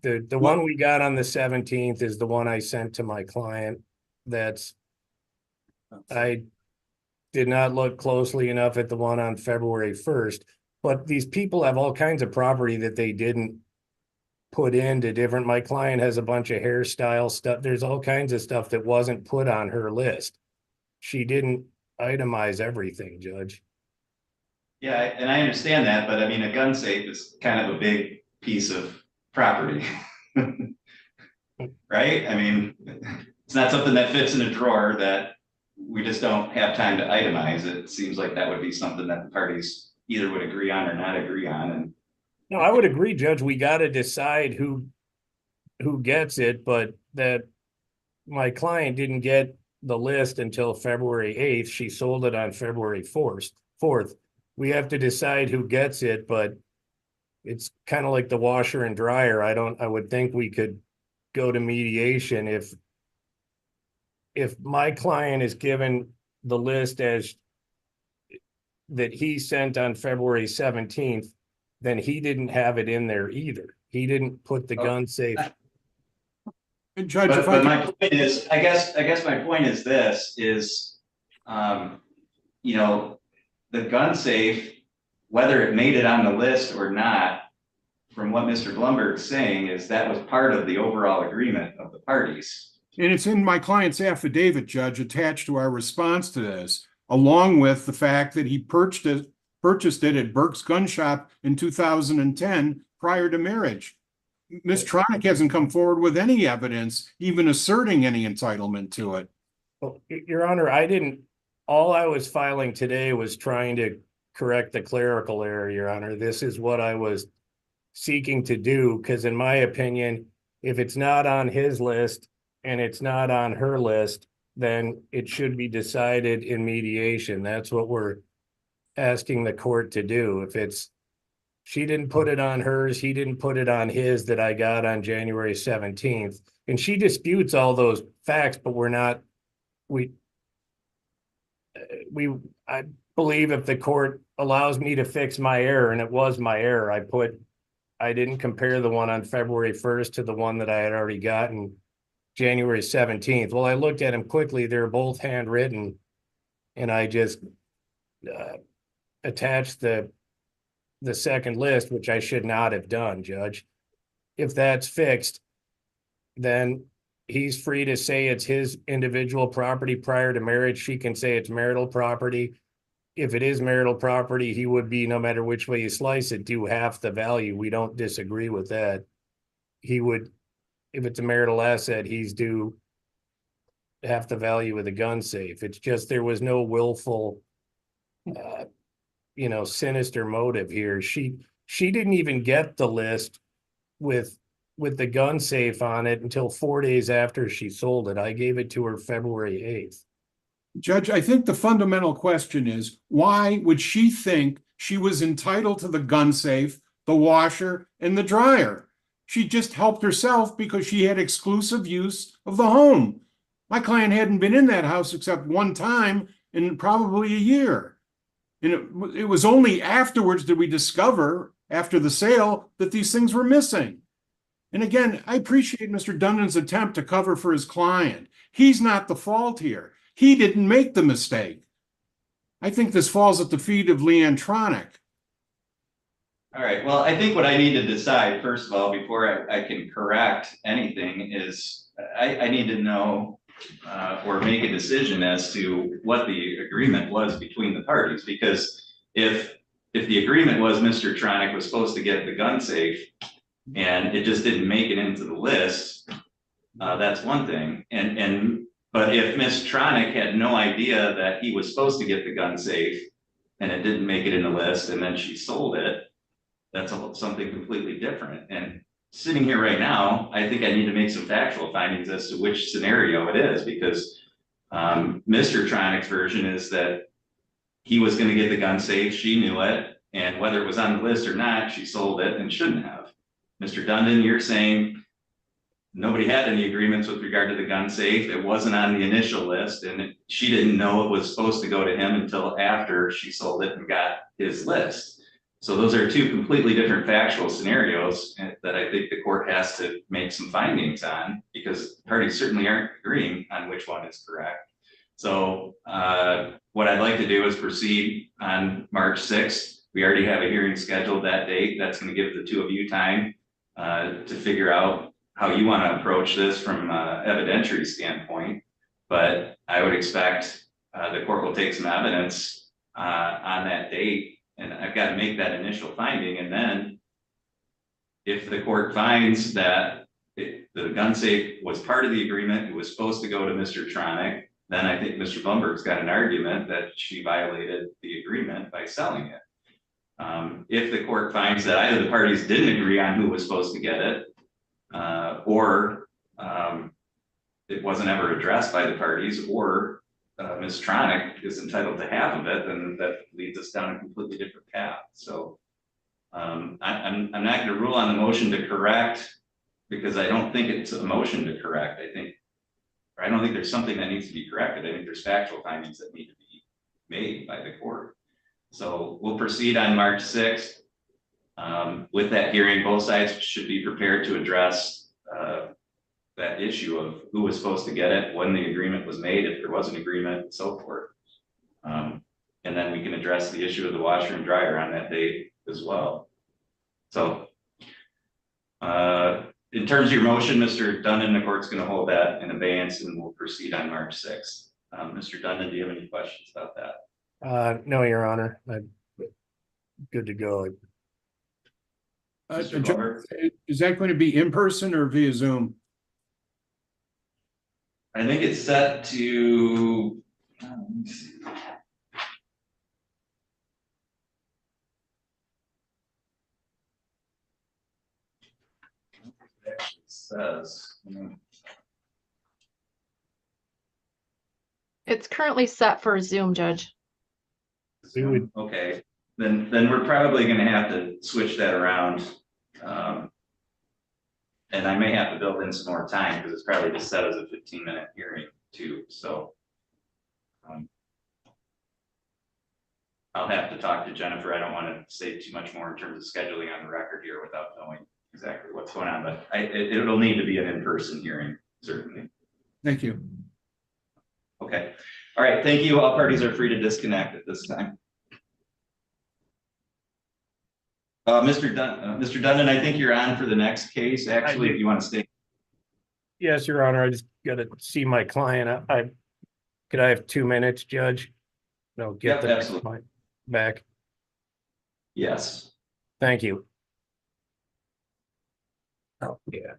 the one we got on the 17th is the one I sent to my client. I did not look closely enough at the one on February 1st, but these people have all kinds of property that they didn't put into different, my client has a bunch of hairstyle stuff. There's all kinds of stuff that wasn't put on her list. She didn't itemize everything, Judge. Yeah, and I understand that, but I mean, a gun safe is kind of a big piece of property. Right? I mean, it's not something that fits in a drawer that we just don't have time to itemize. It seems like that would be something that the parties either would agree on or not agree on. And No, I would agree, Judge. We got to decide who gets it, but that my client didn't get the list until February 8th. She sold it on February 4th. We have to decide who gets it, but it's kind of like the washer and dryer. I would think we could go to mediation if my client is given the list as that he sent on February 17th, then he didn't have it in there either. He didn't put the gun safe. And Judge, but my point is, I guess my point is this is, you know, the gun safe, whether it made it on the list or not, from what Mr. Blumberg's saying is that was part of the overall agreement of the parties. and it's in my client's affidavit, Judge, attached to our response to this, along with the fact that he purchased it at Burke's Gun Shop in 2010 prior to marriage. Ms. Tronick hasn't come forward with any evidence, even asserting any entitlement to it. Well, Your Honor, all I was filing today was trying to correct the clerical error, Your Honor. This is what I was seeking to do, because in my opinion, if it's not on his list and it's not on her list, then it should be decided in mediation. That's what we're asking the court to do. If it's, she didn't put it on hers, he didn't put it on his that I got on January 17th. And she disputes all those facts, but I believe if the court allows me to fix my error, and it was my error, I didn't compare the one on February 1st to the one that I had already gotten January 17th. Well, I looked at them quickly. They're both handwritten, and I just attached the second list, which I should not have done, Judge. If that's fixed, then he's free to say it's his individual property prior to marriage. She can say it's marital property. If it is marital property, he would be, no matter which way you slice it, due half the value. We don't disagree with that. He would, if it's a marital asset, he's due half the value of the gun safe. It's just there was no willful, sinister motive here. She didn't even get the list with the gun safe on it until 4 days after she sold it. I gave it to her February 8th. Judge, I think the fundamental question is, why would she think she was entitled to the gun safe, the washer, and the dryer? She just helped herself because she had exclusive use of the home. My client hadn't been in that house except one time in probably a year. And it was only afterwards did we discover, after the sale, that these things were missing. And again, I appreciate Mr. Dundon's attempt to cover for his client. He's not the fault here. He didn't make the mistake. I think this falls at the feet of Leanne Tronick. All right, well, I think what I need to decide, first of all, before I can correct anything is I need to know or make a decision as to what the agreement was between the parties. Because if the agreement was Mr. Tronick was supposed to get the gun safe and it just didn't make it into the list, that's one thing. But if Ms. Tronick had no idea that he was supposed to get the gun safe and it didn't make it in the list and then she sold it, that's something completely different. And sitting here right now, I think I need to make some factual findings as to which scenario it is, because Mr. Tronick's version is that he was going to get the gun safe, she knew it, and whether it was on the list or not, she sold it and shouldn't have. Mr. Dundon, you're saying nobody had any agreements with regard to the gun safe. It wasn't on the initial list, and she didn't know it was supposed to go to him until after she sold it and got his list. So those are two completely different factual scenarios that I think the court has to make some findings on, because parties certainly aren't agreeing on which one is correct. So what I'd like to do is proceed on March 6th. We already have a hearing scheduled that date. That's going to give the two of you time to figure out how you want to approach this from an evidentiary standpoint. But I would expect the court will take some evidence on that date. And I've got to make that initial finding. And then if the court finds that the gun safe was part of the agreement, it was supposed to go to Mr. Tronick, then I think Mr. Blumberg's got an argument that she violated the agreement by selling it. If the court finds that either the parties didn't agree on who was supposed to get it, or it wasn't ever addressed by the parties, or Ms. Tronick is entitled to half of it, then that leads us down a completely different path. So I'm not going to rule on the motion to correct, because I don't think it's a motion to correct. I don't think there's something that needs to be corrected. I think there's factual findings that need to be made by the court. So we'll proceed on March 6th. With that hearing, both sides should be prepared to address that issue of who was supposed to get it, when the agreement was made, if there was an agreement, and so forth. And then we can address the issue of the washer and dryer on that date as well. So in terms of your motion, Mr. Dundon, the court's going to hold that in abeyance and we'll proceed on March 6th. Mr. Dundon, do you have any questions about that? No, Your Honor. I'm good to go. Mr. Blumberg? Is that going to be in person or via Zoom? I think it's set to, let me see. It actually says, It's currently set for Zoom, Judge. okay, then we're probably going to have to switch that around. And I may have to build in some more time because it's probably just set as a 15-minute hearing too. So I'll have to talk to Jennifer. I don't want to say too much more in terms of scheduling on the record here without knowing exactly what's going on, but it'll need to be an in-person hearing, certainly. Thank you. Okay. All right. Thank you. All parties are free to disconnect at this time. Mr. Dundon, I think you're on for the next case. Actually, if you want to stay. Yes, Your Honor, I just gotta see my client. Could I have 2 minutes, Judge? No, Yep, get absolutely. my back. Yes. Thank you. Oh, yeah.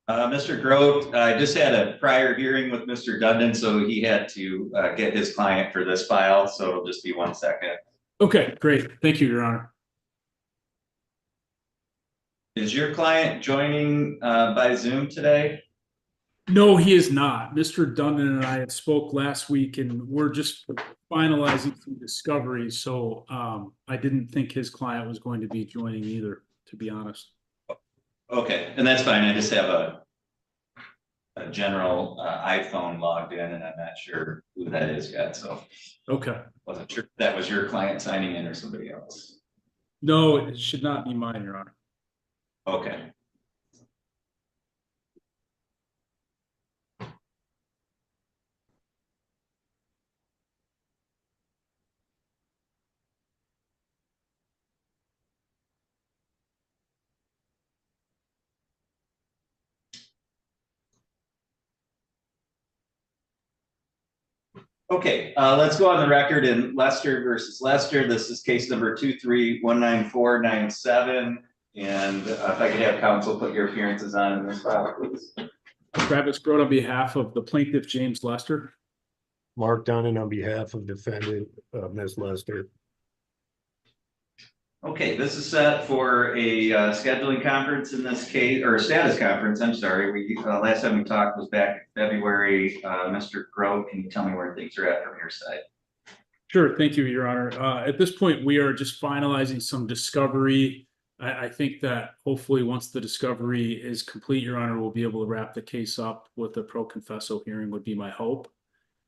Mr. Grote, I just had a prior hearing with Mr. Dundon, so he had to get his client for this file, so it'll just be 1 second. Okay, great. Thank you, Your Honor. Is your client joining by Zoom today? No, he is not. Mr. Dundon and I had spoke last week and we're just finalizing some discovery. So I didn't think his client was going to be joining either, to be honest. Okay, and that's fine. I just have a general iPhone logged in and I'm not sure who that is yet. So Okay. wasn't sure if that was your client signing in or somebody else. No, it should not be mine, Your Honor. Okay. Okay, let's go on the record in Lester versus Lester. This is case number 2319497. And if I could have counsel put your appearances on in this file, please. Travis Grote on behalf of the plaintiff, James Lester. Mark Dunnan on behalf of defendant, Ms. Lester. Okay, this is set for a scheduling conference in this case, or a status conference, I'm sorry. We last time we talked was back in February. Mr. Grote, can you tell me where things are at from your side? Sure. Thank you, Your Honor. At this point, we are just finalizing some discovery. I think that hopefully once the discovery is complete, Your Honor, we'll be able to wrap the case up with a pro confesso hearing would be my hope.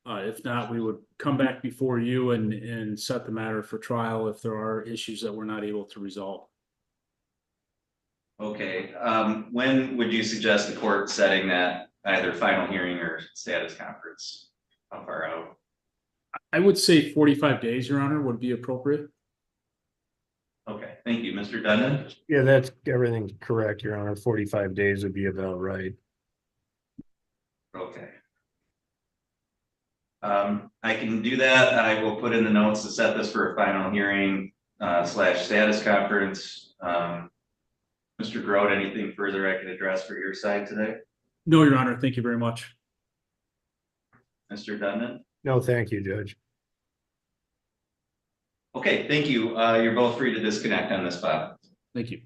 If not, we would come back before you and set the matter for trial if there are issues that we're not able to resolve. Okay, when would you suggest the court setting that either final hearing or status conference? How far out? I would say 45 days, Your Honor, would be appropriate. Okay, thank you. Mr. Dunnan? Yeah, that's everything's correct, Your Honor. 45 days would be about right. Okay. I can do that. I will put in the notes to set this for a final hearing slash status conference. Mr. Grote, anything further I can address for your side today? No, Your Honor. Thank you very much. Mr. Dunnan? No, thank you, Judge. Okay, thank you. You're both free to disconnect on this file. Thank you.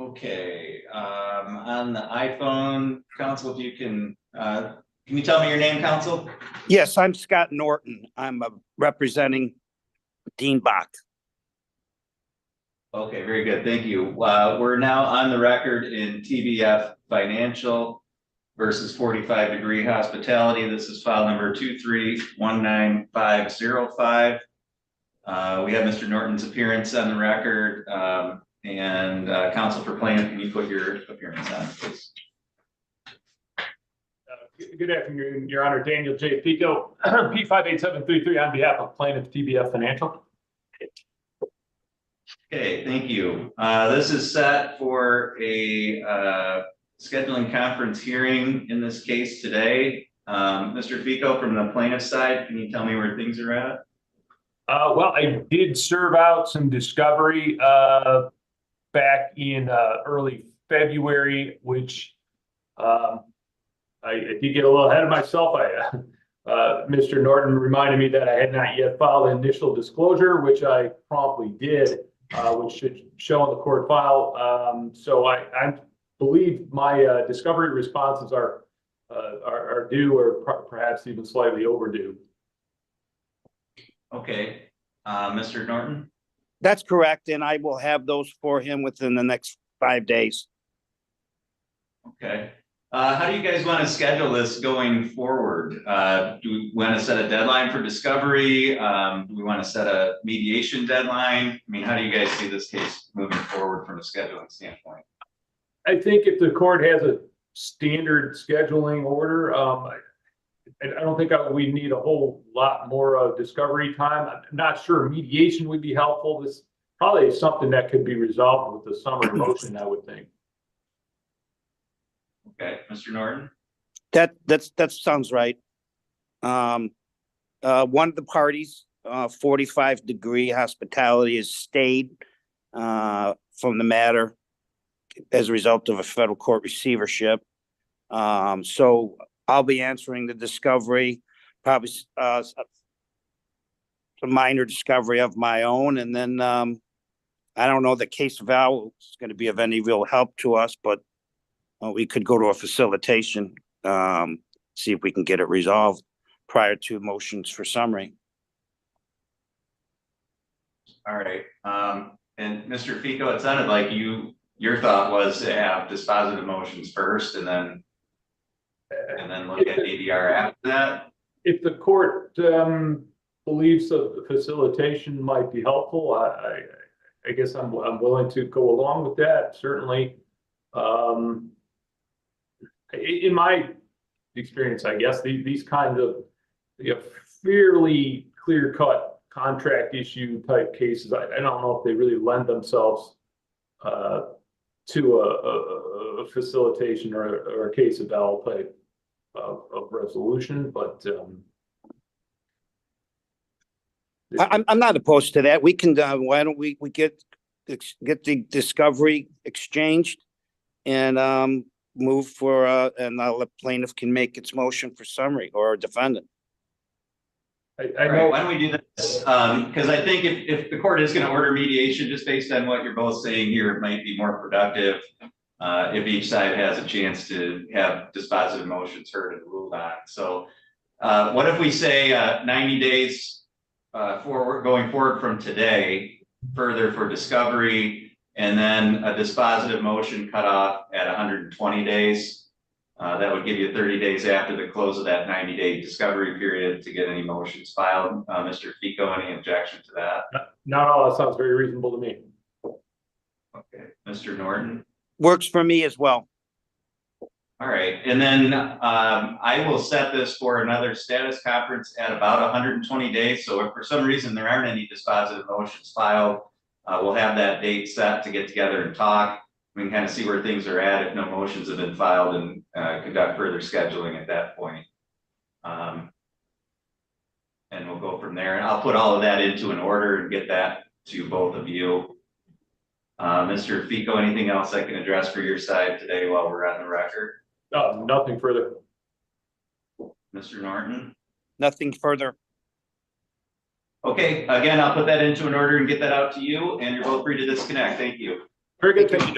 Okay, on the iPhone, counsel, if you can you tell me your name, counsel? Yes, I'm Scott Norton. I'm representing Dean Bach. Okay, very good. Thank you. We're now on the record in TBF Financial versus 45 Degree Hospitality. This is file number 2319505. We have Mr. Norton's appearance on the record, and counsel for plaintiff, can you put your appearance on, please? Good afternoon, Your Honor. Daniel J. Pico, P58733 on behalf of plaintiff TBF Financial. Okay, thank you. This is set for a scheduling conference hearing in this case today. Mr. Fico, from the plaintiff side, can you tell me where things are at? Well, I did serve out some discovery back in early February, which I did get a little ahead of myself. Mr. Norton reminded me that I had not yet filed an initial disclosure, which I promptly did, which should show in the court file. So I believe my discovery responses are due, or perhaps even slightly overdue. Okay, Mr. Norton? That's correct, and I will have those for him within the next 5 days. Okay. How do you guys want to schedule this going forward? Do we want to set a deadline for discovery? Do we want to set a mediation deadline? I mean, how do you guys see this case moving forward from a scheduling standpoint? I think if the court has a standard scheduling order, I don't think we need a whole lot more discovery time. I'm not sure mediation would be helpful. This probably is something that could be resolved with the summary motion, I would think. Okay, Mr. Norton? That sounds right. One of the parties, 45 Degree Hospitality, has stayed from the matter as a result of a federal court receivership. So I'll be answering the discovery, probably a minor discovery of my own, and then I don't know the case value is going to be of any real help to us, but we could go to a facilitation, see if we can get it resolved prior to motions for summary. All right. And Mr. Fico, it sounded like your thought was to have dispositive motions first and then look at ADR after that. If the court believes that the facilitation might be helpful, I guess I'm willing to go along with that, certainly. In my experience, I guess these kinds of fairly clear-cut contract issue type cases, I don't know if they really lend themselves to a facilitation or a case eval type of resolution, but I'm not opposed to that. We can, why don't we get the discovery exchanged and move for, and the plaintiff can make its motion for summary, or a defendant. I know. Why don't we do this? Because I think if the court is going to order mediation, just based on what you're both saying here, it might be more productive if each side has a chance to have dispositive motions heard and ruled on. So what if we say 90 days going forward from today, further for discovery, and then a dispositive motion cut off at 120 days. That would give you 30 days after the close of that 90-day discovery period to get any motions filed. Mr. Fico, any objection to that? No, that sounds very reasonable to me. Okay, Mr. Norton? Works for me as well. All right, and then I will set this for another status conference at about 120 days. So if for some reason there aren't any dispositive motions filed, we'll have that date set to get together and talk. We can kind of see where things are at if no motions have been filed, and conduct further scheduling at that point. And we'll go from there. And I'll put all of that into an order and get that to both of you. Mr. Fico, anything else I can address for your side today while we're on the record? Nothing further. Mr. Norton? Nothing further. Okay, again, I'll put that into an order and get that out to you, and you're both free to disconnect. Thank you. Very good. Thank you.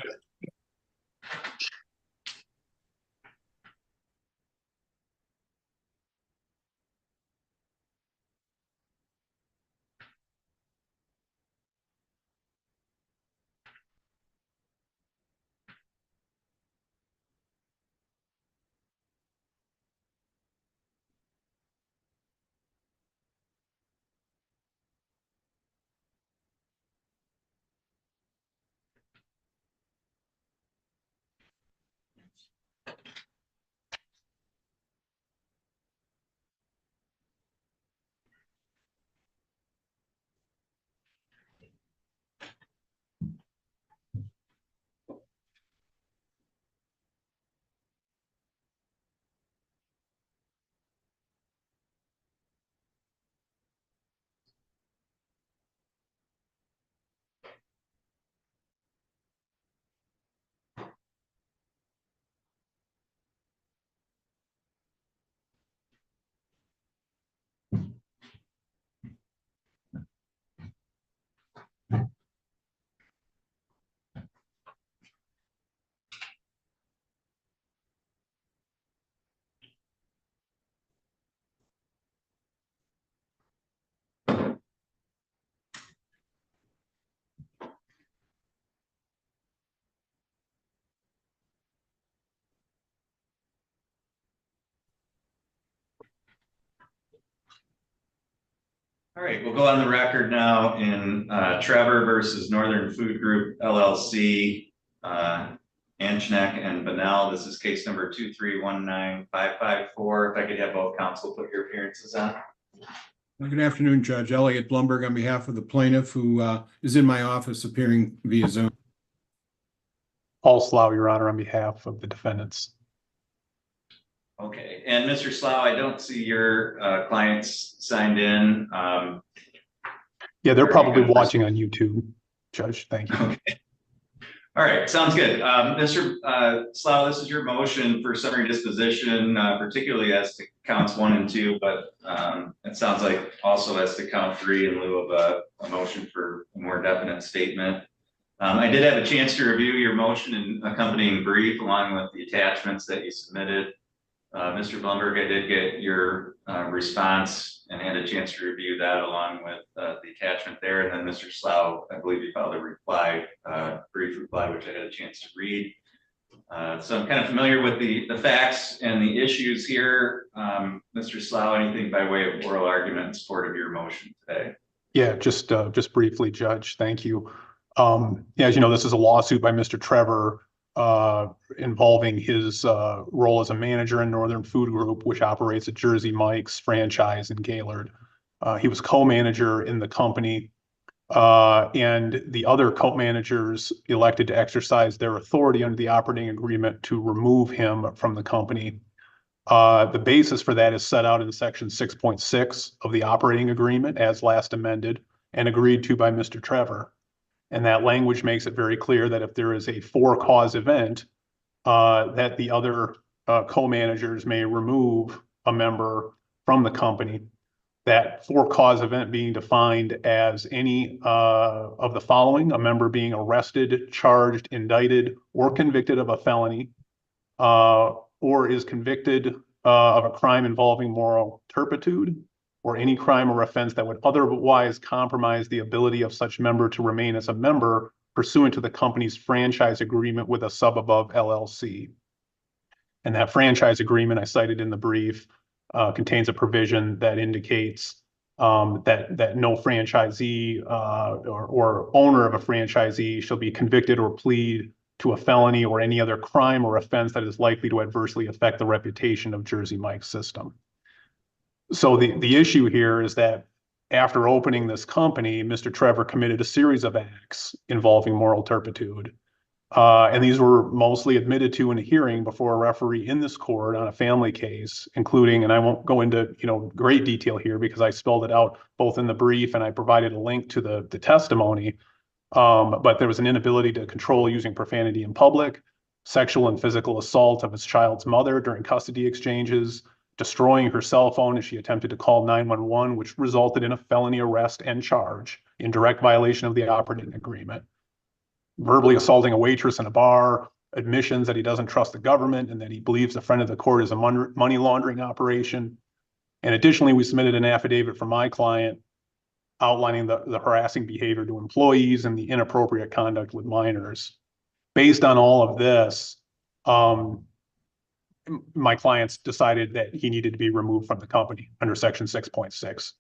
All right, we'll go on the record now in Trevor versus Northern Food Group LLC, Anchnek and Benell. This is case number 2319554. If I could have both counsel put your appearances on. Good afternoon, Judge. Elliot Blumberg on behalf of the plaintiff who is in my office appearing via Zoom. Paul Slough, Your Honor, on behalf of the defendants. Okay, and Mr. Slough, I don't see your clients signed in. Yeah, they're probably watching on YouTube, Judge. Thank you. Okay. All right, sounds good. Mr. Slough, this is your motion for summary disposition, particularly as to counts 1 and 2, but it sounds like also as to count 3 in lieu of a motion for a more definite statement. I did have a chance to review your motion and accompanying brief along with the attachments that you submitted. Mr. Blumberg, I did get your response and had a chance to review that along with the attachment there. And then Mr. Slough, I believe you filed a reply, brief reply, which I had a chance to read. So I'm kind of familiar with the facts and the issues here. Mr. Slough, anything by way of oral argument in support of your motion today? Yeah, just briefly, Judge. Thank you. As you know, this is a lawsuit by Mr. Trevor involving his role as a manager in Northern Food Group, which operates a Jersey Mike's franchise in Gaylord. He was co-manager in the company, and the other co-managers elected to exercise their authority under the operating agreement to remove him from the company. The basis for that is set out in section 6.6 of the operating agreement as last amended and agreed to by Mr. Trevor. And that language makes it very clear that if there is a for-cause event, that the other co-managers may remove a member from the company. That for-cause event being defined as any of the following: a member being arrested, charged, indicted, or convicted of a felony, or is convicted of a crime involving moral turpitude, or any crime or offense that would otherwise compromise the ability of such member to remain as a member pursuant to the company's franchise agreement with a sub-above LLC. And that franchise agreement I cited in the brief contains a provision that indicates that no franchisee or owner of a franchisee shall be convicted or plead to a felony or any other crime or offense that is likely to adversely affect the reputation of Jersey Mike's system. So the issue here is that after opening this company, Mr. Trevor committed a series of acts involving moral turpitude. And these were mostly admitted to in a hearing before a referee in this court on a family case, including, and I won't go into great detail here because I spelled it out both in the brief and I provided a link to the testimony. But there was an inability to control using profanity in public, sexual and physical assault of his child's mother during custody exchanges, destroying her cell phone as she attempted to call 911, which resulted in a felony arrest and charge in direct violation of the operating agreement. Verbally assaulting a waitress in a bar, admissions that he doesn't trust the government and that he believes a friend of the court is a money laundering operation. And additionally, we submitted an affidavit from my client outlining the harassing behavior to employees and the inappropriate conduct with minors. Based on all of this, my clients decided that he needed to be removed from the company under section 6.6.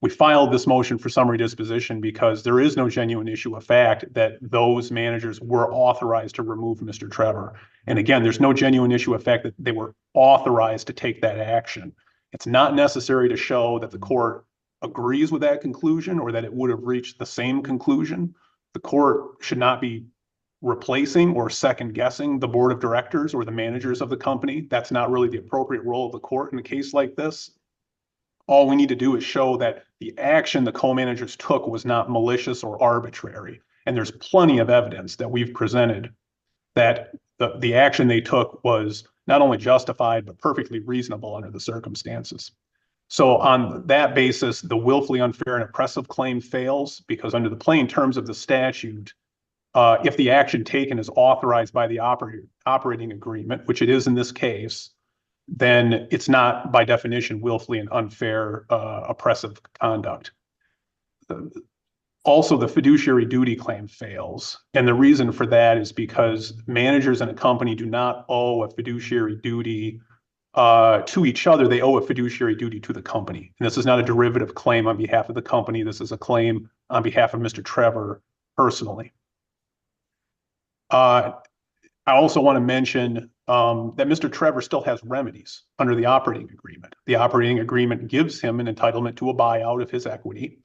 We filed this motion for summary disposition because there is no genuine issue of fact that those managers were authorized to remove Mr. Trevor. And again, there's no genuine issue of fact that they were authorized to take that action. It's not necessary to show that the court agrees with that conclusion or that it would have reached the same conclusion. The court should not be replacing or second guessing the board of directors or the managers of the company. That's not really the appropriate role of the court in a case like this. All we need to do is show that the action the co-managers took was not malicious or arbitrary. And there's plenty of evidence that we've presented that the action they took was not only justified, but perfectly reasonable under the circumstances. So on that basis, the willfully unfair and oppressive claim fails because under the plain terms of the statute, if the action taken is authorized by the operating agreement, which it is in this case, then it's not by definition willfully and unfair oppressive conduct. Also, the fiduciary duty claim fails. And the reason for that is because managers in a company do not owe a fiduciary duty to each other, they owe a fiduciary duty to the company. And this is not a derivative claim on behalf of the company. This is a claim on behalf of Mr. Trevor personally. I also want to mention that Mr. Trevor still has remedies under the operating agreement. The operating agreement gives him an entitlement to a buyout of his equity.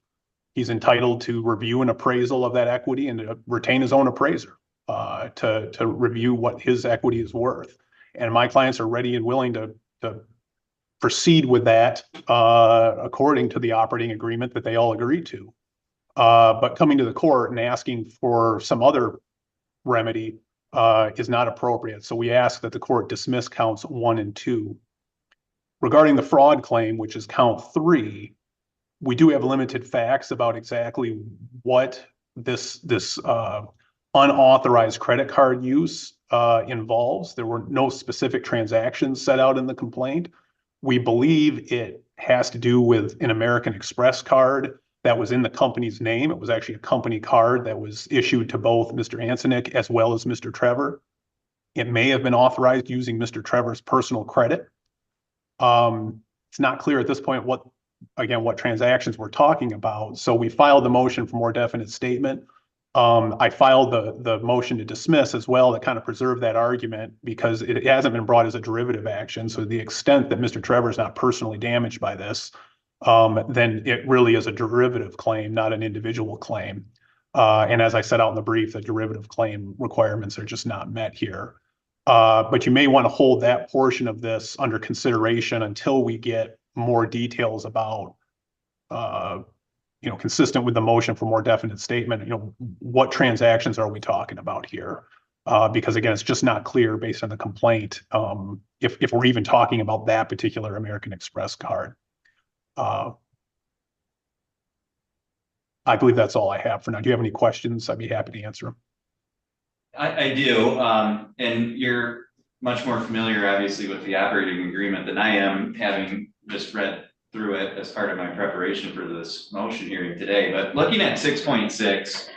He's entitled to review an appraisal of that equity and to retain his own appraiser to review what his equity is worth. And my clients are ready and willing to proceed with that according to the operating agreement that they all agreed to. But coming to the court and asking for some other remedy is not appropriate. So we ask that the court dismiss counts 1 and 2. Regarding the fraud claim, which is count 3, we do have limited facts about exactly what this unauthorized credit card use involves. There were no specific transactions set out in the complaint. We believe it has to do with an American Express card that was in the company's name. It was actually a company card that was issued to both Mr. Ansonik as well as Mr. Trevor. It may have been authorized using Mr. Trevor's personal credit. It's not clear at this point what transactions we're talking about. So we filed the motion for more definite statement. I filed the motion to dismiss as well to kind of preserve that argument because it hasn't been brought as a derivative action. So to the extent that Mr. Trevor is not personally damaged by this, then it really is a derivative claim, not an individual claim. And as I set out in the brief, the derivative claim requirements are just not met here. But you may want to hold that portion of this under consideration until we get more details about, consistent with the motion for more definite statement, what transactions are we talking about here? Because again, it's just not clear based on the complaint if we're even talking about that particular American Express card. I believe that's all I have for now. Do you have any questions? I'd be happy to answer them. I do, and you're much more familiar, obviously, with the operating agreement than I am, having just read through it as part of my preparation for this motion hearing today. But looking at 6.6,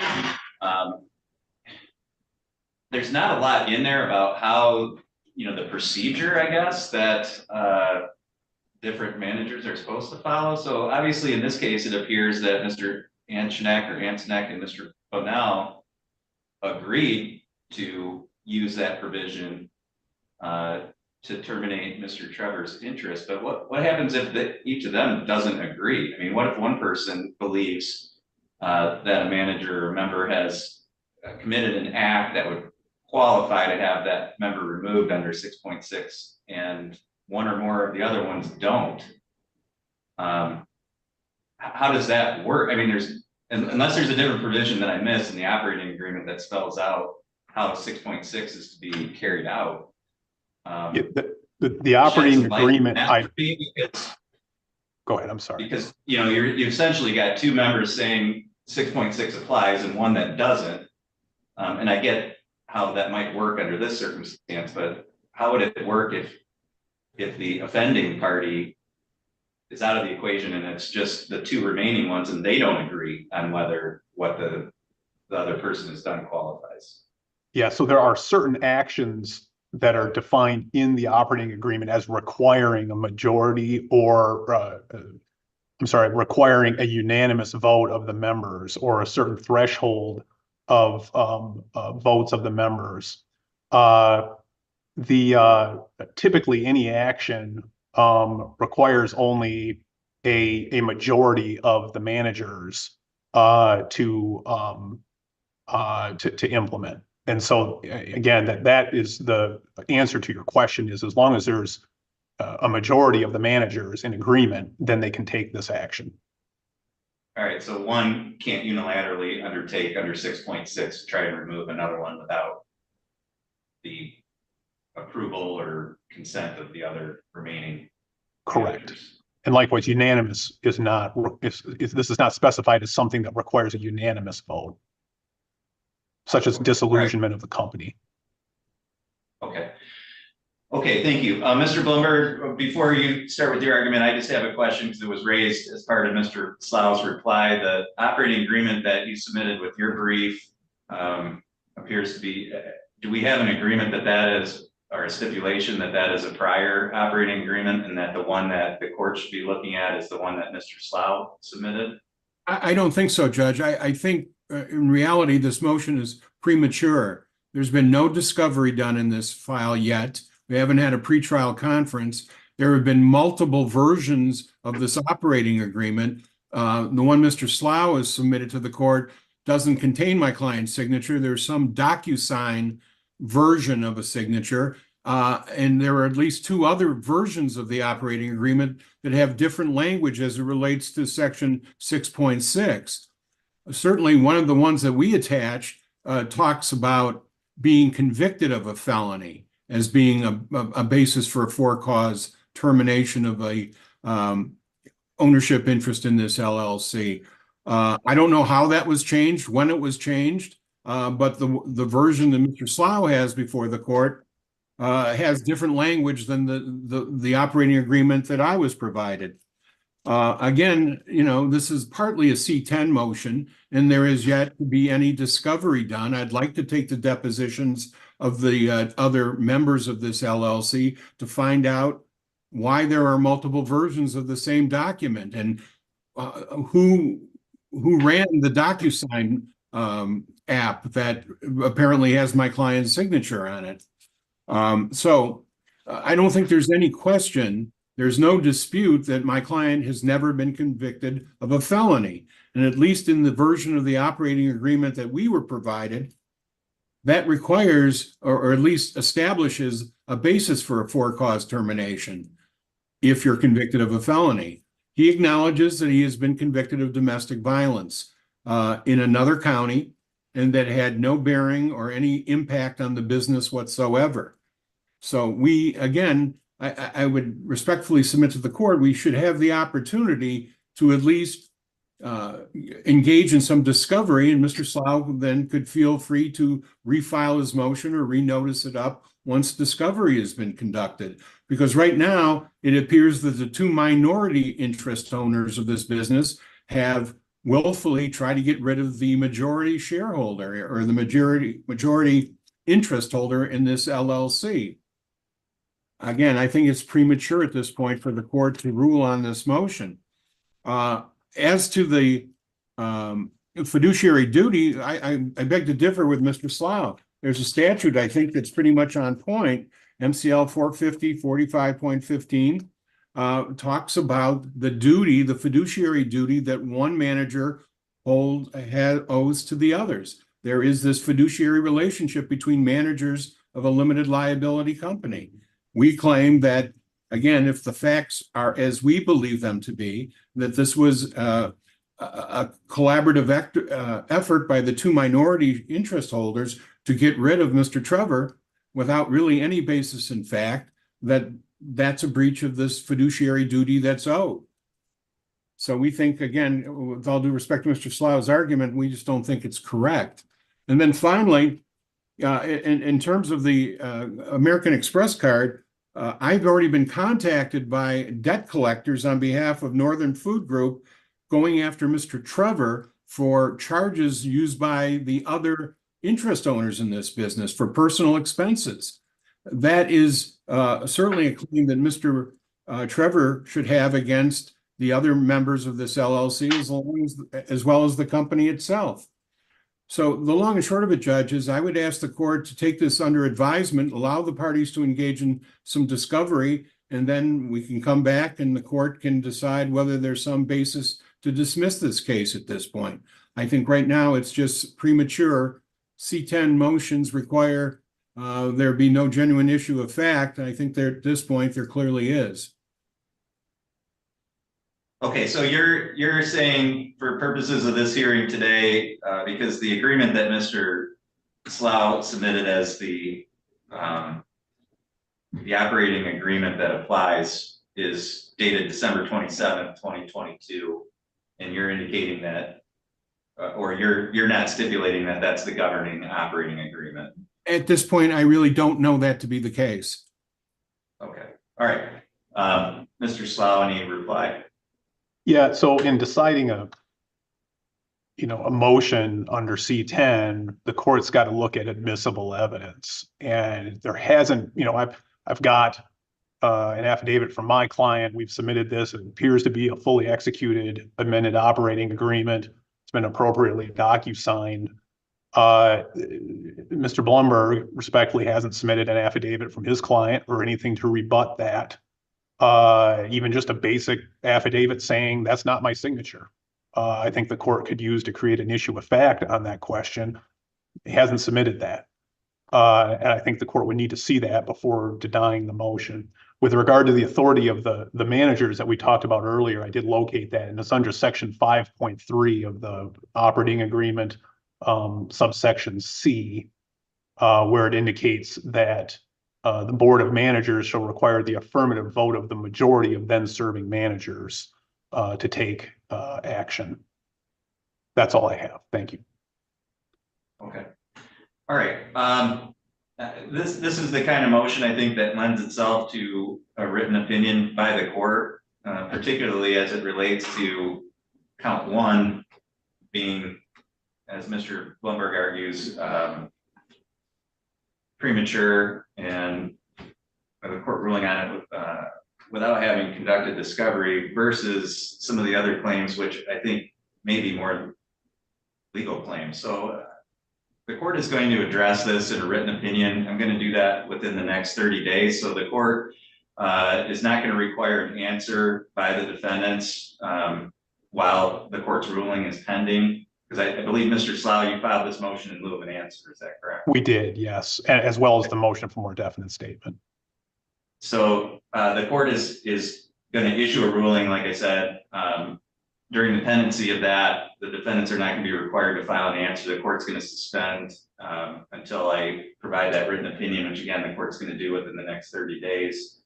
there's not a lot in there about how, the procedure, I guess, that different managers are supposed to follow. So obviously, in this case, it appears that Mr. Ansonik and Mr. Bonell agreed to use that provision to terminate Mr. Trevor's interest. But what happens if each of them doesn't agree? I mean, what if one person believes that a manager or member has committed an act that would qualify to have that member removed under 6.6 and one or more of the other ones don't? How does that work? I mean, unless there's a different provision that I missed in the operating agreement that spells out how 6.6 is to be carried out. The operating agreement. Go ahead. I'm sorry. Because you essentially got two members saying 6.6 applies and one that doesn't, and I get how that might work under this circumstance, but how would it work if the offending party is out of the equation and it's just the two remaining ones and they don't agree on whether what the other person has done qualifies? Yeah, so there are certain actions that are defined in the operating agreement as requiring a majority or, requiring a unanimous vote of the members or a certain threshold of votes of the members. Typically any action requires only a majority of the managers to implement. And so again, that is the answer to your question, is as long as there's a majority of the managers in agreement, then they can take this action. All right, so one can't unilaterally undertake under 6.6 to try and remove another one without the approval or consent of the other remaining. Correct. Managers. And likewise, unanimous is not, this is not specified as something that requires a unanimous vote, such as disillusionment of the company. Okay, thank you. Mr. Blumberg, before you start with your argument, I just have a question because it was raised as part of Mr. Slau's reply. The operating agreement that you submitted with your brief appears to be, do we have an agreement that is or a stipulation that that is a prior operating agreement and that the one that the court should be looking at is the one that Mr. Slough submitted? I don't think so, Judge. I think in reality, this motion is premature. There's been no discovery done in this file yet. We haven't had a pretrial conference. There have been multiple versions of this operating agreement. The one Mr. Slough has submitted to the court doesn't contain my client's signature. There's some DocuSign version of a signature. And there are at least two other versions of the operating agreement that have different language as it relates to section 6.6. Certainly one of the ones that we attached talks about being convicted of a felony as being a basis for a for-cause termination of a ownership interest in this LLC. I don't know how that was changed, when it was changed, but the version that Mr. Slough has before the court has different language than the operating agreement that I was provided. Again, you know, this is partly a C-10 motion, and there is yet to be any discovery done. I'd like to take the depositions of the other members of this LLC to find out why there are multiple versions of the same document and who ran the DocuSign app that apparently has my client's signature on it. So I don't think there's any question. There's no dispute that my client has never been convicted of a felony. And at least in the version of the operating agreement that we were provided, that requires or at least establishes a basis for a for-cause termination if you're convicted of a felony. He acknowledges that he has been convicted of domestic violence in another county and that had no bearing or any impact on the business whatsoever. So we, again, I would respectfully submit to the court, we should have the opportunity to at least engage in some discovery, and Mr. Slough then could feel free to refile his motion or renotice it up once discovery has been conducted. Because right now, it appears that the two minority interest owners of this business have willfully tried to get rid of the majority shareholder or the majority interest holder in this LLC. Again, I think it's premature at this point for the court to rule on this motion. As to the fiduciary duty, I beg to differ with Mr. Slough. There's a statute, I think, that's pretty much on point. MCL 450-45.15 talks about the duty, the fiduciary duty that one manager owes to the others. There is this fiduciary relationship between managers of a limited liability company. We claim that, again, if the facts are as we believe them to be, that this was a collaborative effort by the two minority interest holders to get rid of Mr. Trevor without really any basis in fact, that's a breach of this fiduciary duty that's owed. So we think, again, with all due respect to Mr. Slough's argument, we just don't think it's correct. And then finally, in terms of the American Express card, I've already been contacted by debt collectors on behalf of Northern Food Group going after Mr. Trevor for charges used by the other interest owners in this business for personal expenses. That is certainly a claim that Mr. Trevor should have against the other members of this LLC as well as the company itself. So the long and short of it, judges, I would ask the court to take this under advisement, allow the parties to engage in some discovery, and then we can come back and the court can decide whether there's some basis to dismiss this case at this point. I think right now it's just premature. C-10 motions require there be no genuine issue of fact. I think there at this point there clearly is. Okay, so you're saying for purposes of this hearing today, because the agreement that Mr. Slough submitted as the operating agreement that applies is dated December 27th, 2022, and you're indicating that, or you're not stipulating that that's the governing operating agreement. At this point, I really don't know that to be the case. Okay, all right. Mr. Slough, any reply? Yeah, so in deciding a motion under C10, the court's got to look at admissible evidence. And there hasn't, I've got an affidavit from my client. We've submitted this. It appears to be a fully executed amended operating agreement. It's been appropriately docu-signed. Mr. Blumberg respectfully hasn't submitted an affidavit from his client or anything to rebut that. Even just a basic affidavit saying that's not my signature. I think the court could use to create an issue of fact on that question. He hasn't submitted that. And I think the court would need to see that before denying the motion. With regard to the authority of the managers that we talked about earlier, I did locate that, and it's under section 5.3 of the operating agreement, subsection C, where it indicates that the board of managers shall require the affirmative vote of the majority of then serving managers to take action. That's all I have. Thank you. Okay. All right. This is the kind of motion I think that lends itself to a written opinion by the court, particularly as it relates to count one being, as Mr. Blumberg argues, premature, and the court ruling on it without having conducted discovery versus some of the other claims, which I think may be more legal claims. So the court is going to address this in a written opinion. I'm going to do that within the next 30 days. So the court is not going to require an answer by the defendants while the court's ruling is pending. Because I believe, Mr. Slough, you filed this motion in lieu of an answer. Is that correct? We did, yes, as well as the motion for more definite statement. So the court is going to issue a ruling, like I said, during the pendency of that, the defendants are not going to be required to file an answer. The court's going to suspend until I provide that written opinion, which again, the court's going to do within the next 30 days.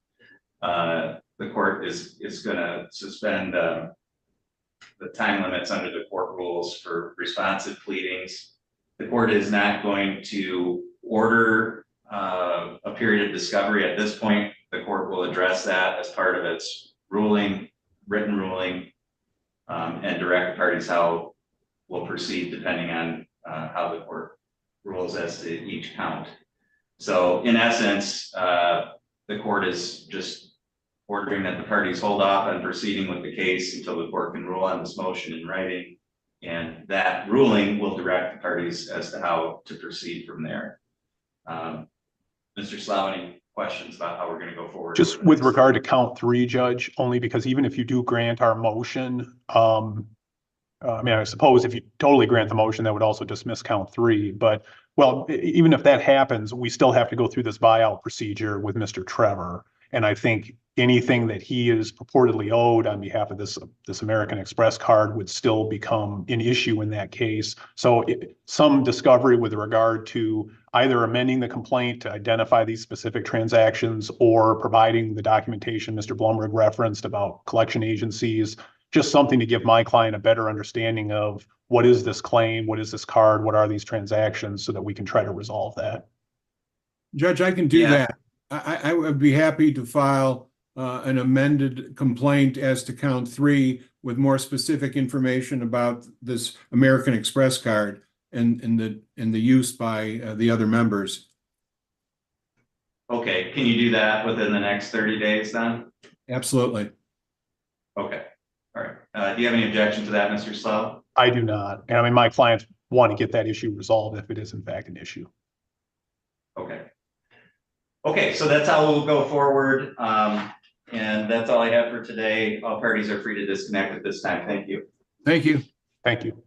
The court is going to suspend the time limits under the court rules for responsive pleadings. The court is not going to order a period of discovery at this point. The court will address that as part of its ruling, written ruling, and direct parties how we'll proceed depending on how the court rules as to each count. So in essence, the court is just ordering that the parties hold off on proceeding with the case until the court can rule on this motion in writing. And that ruling will direct the parties as to how to proceed from there. Mr. Slough, any questions about how we're going to go forward? Just with regard to count 3, Judge, only because even if you do grant our motion, I mean, I suppose if you totally grant the motion, that would also dismiss count 3. But, well, even if that happens, we still have to go through this buyout procedure with Mr. Trevor. And I think anything that he is purportedly owed on behalf of this American Express card would still become an issue in that case. So some discovery with regard to either amending the complaint to identify these specific transactions or providing the documentation Mr. Blumberg referenced about collection agencies, just something to give my client a better understanding of what is this claim, what is this card, what are these transactions, so that we can try to resolve that. Judge, I can do that. I would be happy to file an amended complaint as to count 3 with more specific information about this American Express card and the use by the other members. Okay, can you do that within the next 30 days then? Absolutely. Okay, all right. Do you have any objection to that, Mr. Slough? I do not. And I mean, my clients want to get that issue resolved if it is in fact an issue. Okay. Okay, so that's how we'll go forward. And that's all I have for today. All parties are free to disconnect at this time. Thank you. Thank you. Thank you.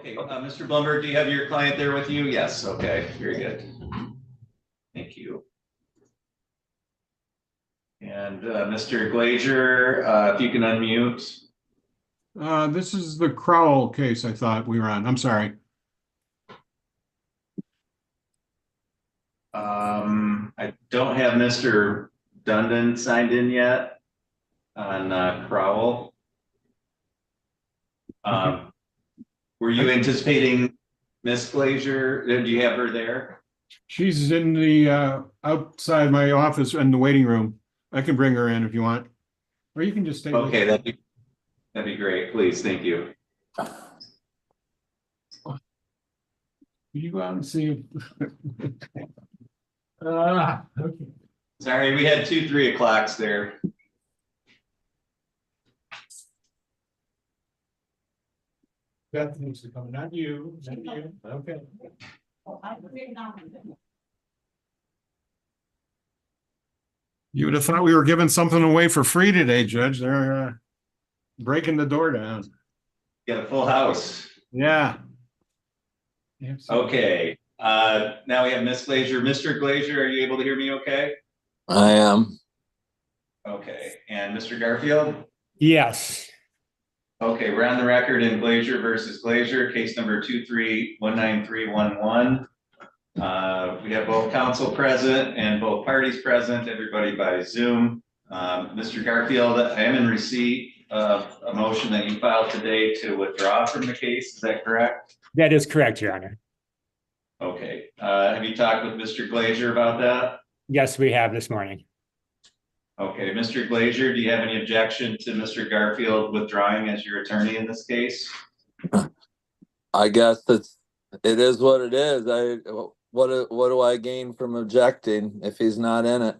Okay, Mr. Blumberg, do you have your client there with you? Yes, okay, very good. Thank you. And Mr. Glazier, if you can unmute. This is the Crowell case I thought we were on. I'm sorry. I don't have Mr. Dundon signed in yet on Crowell. Were you anticipating Miss Glazier? Do you have her there? She's in the outside my office in the waiting room. I can bring her in if you want. Or you can just stay. Okay, that'd be great. Please, thank you. Will you go out and see? Okay. Sorry, we had 2 3 o'clocks there. Beth needs to come, not you, not you. Okay. You would have thought we were giving something away for free today, Judge. They're breaking the door down. Got a full house. Yeah. Okay, now we have Miss Glazier. Mr. Glazier, are you able to hear me okay? I am. Okay, and Mr. Garfield? Yes. Okay, we're on the record in Glazier versus Glazier, case number 23-19311. We have both counsel present and both parties present, everybody by Zoom. Mr. Garfield, I am in receipt of a motion that you filed today to withdraw from the case. Is that correct? That is correct, Your Honor. Okay, have you talked with Mr. Glazier about that? Yes, we have this morning. Okay, Mr. Glazier, do you have any objection to Mr. Garfield withdrawing as your attorney in this case? I guess it is what it is. What do I gain from objecting if he's not in it?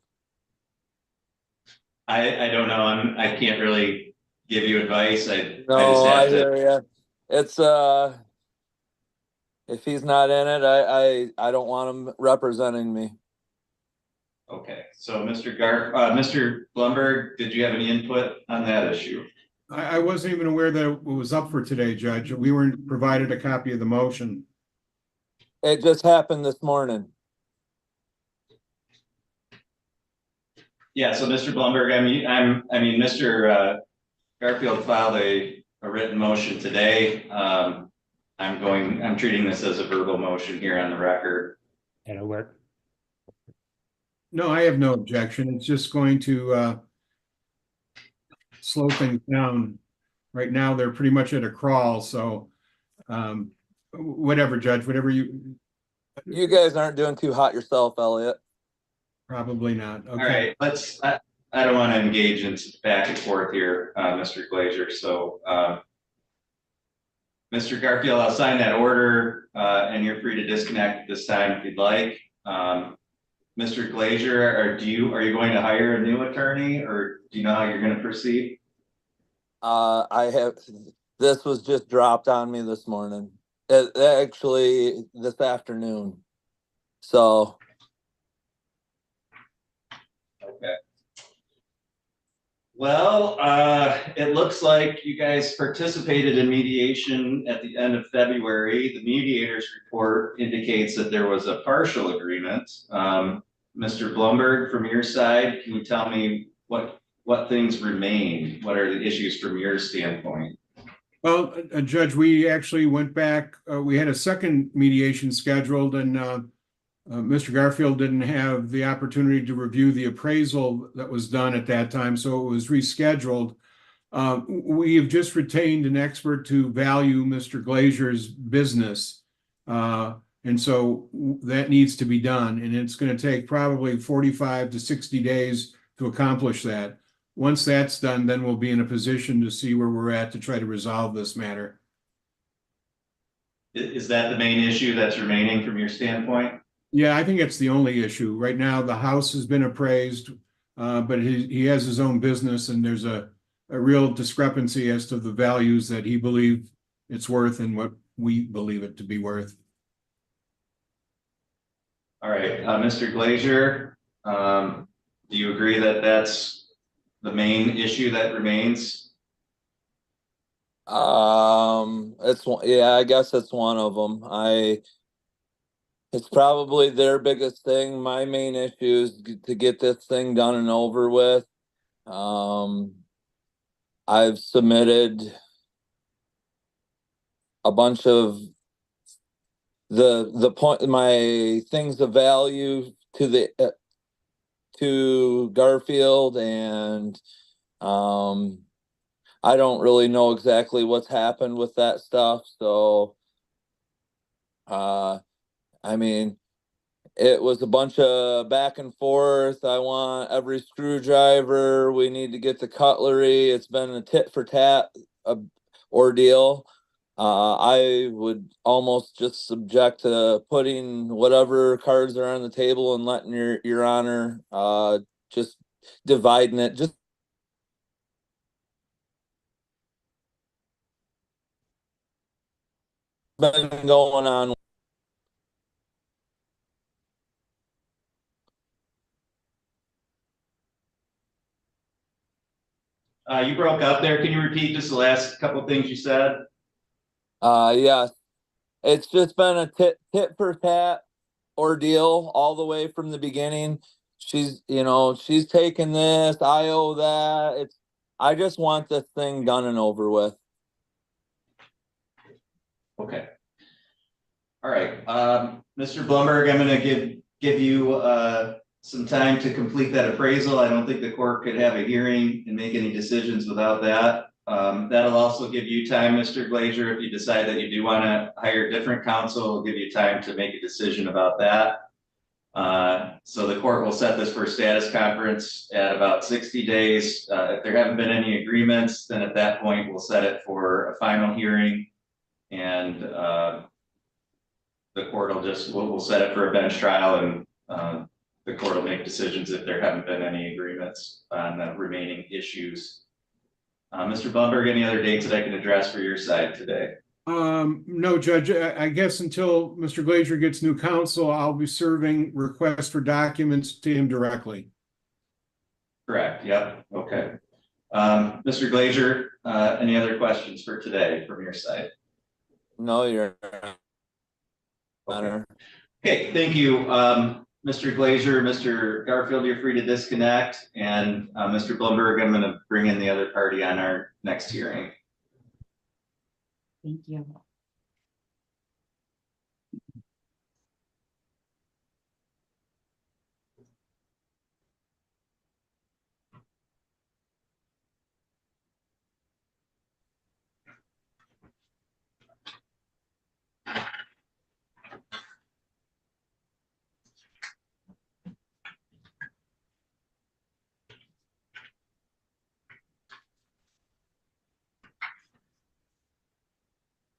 I don't know. I can't really give you advice. I No, just have I to. hear you. It's if he's not in it, I don't want him representing me. Okay, so Mr. Blumberg, did you have any input on that issue? I wasn't even aware that it was up for today, Judge. We weren't provided a copy of the motion. It just happened this morning. Yeah, so Mr. Blumberg, Mr. Garfield filed a written motion today. I'm treating this as a verbal motion here on the record. That'll work. No, I have no objection. It's just going to slow things down. Right now, they're pretty much at a crawl, so whatever, Judge, whatever you. You guys aren't doing too hot yourself, Elliot. Probably not. All Okay. right, I don't want to engage in back and forth here, Mr. Glazier, so Mr. Garfield, I'll sign that order, and you're free to disconnect at this time if you'd like. Mr. Glazier, are you going to hire a new attorney, or do you know how you're going to proceed? This was just dropped on me this morning. Actually, this afternoon. So. Okay. Well, it looks like you guys participated in mediation at the end of February. The mediator's report indicates that there was a partial agreement. Mr. Blumberg, from your side, can you tell me what things remain? What are the issues from your standpoint? Well, Judge, we actually went back. We had a second mediation scheduled, and Mr. Garfield didn't have the opportunity to review the appraisal that was done at that time, so it was rescheduled. We have just retained an expert to value Mr. Glazier's business, and so that needs to be done, and it's going to take probably 45 to 60 days to accomplish that. Once that's done, then we'll be in a position to see where we're at to try to resolve this matter. Is that the main issue that's remaining from your standpoint? Yeah, I think it's the only issue. Right now, the house has been appraised, but he has his own business, and there's a real discrepancy as to the values that he believes it's worth and what we believe it to be worth. All right, Mr. Glazier, do you agree that that's the main issue that remains? yeah, I guess it's one of them. It's probably their biggest thing. My main issue is to get this thing done and over with. I've submitted a bunch of my things of value to Garfield, and I don't really know exactly what's happened with that stuff. So, I mean, it was a bunch of back and forth. I want every screwdriver. We need to get the cutlery. It's been a tit for tat ordeal. I would almost just subject to putting whatever cards are on the table and letting your honor just dividing it. Just been going on. You broke up there. Can you repeat just the last couple of things you said? Yeah, it's just been a tit for tat ordeal all the way from the beginning. She's taking this, I owe that. I just want this thing done and over with. Okay. All right, Mr. Blumberg, I'm gonna give you some time to complete that appraisal. I don't think the court could have a hearing and make any decisions without that. That'll also give you time, Mr. Glazier, if you decide that you do want to hire different counsel, it'll give you time to make a decision about that. So the court will set this for status conference at about 60 days. If there haven't been any agreements, then at that point we'll set it for a final hearing, and the court will we'll set it for a bench trial, and the court will make decisions if there haven't been any agreements on the remaining issues. Mr. Blumberg, any other dates that I can address for your side today? No, Judge, I guess until Mr. Glazier gets new counsel, I'll be serving requests for documents to him directly. Correct, yep, okay. Mr. Glazier, any other questions for today from your side? No, Your Honor. Okay, thank you. Mr. Glazier, Mr. Garfield, you're free to disconnect, and Mr. Blumberg, I'm going to bring in the other party on our next hearing. Thank you.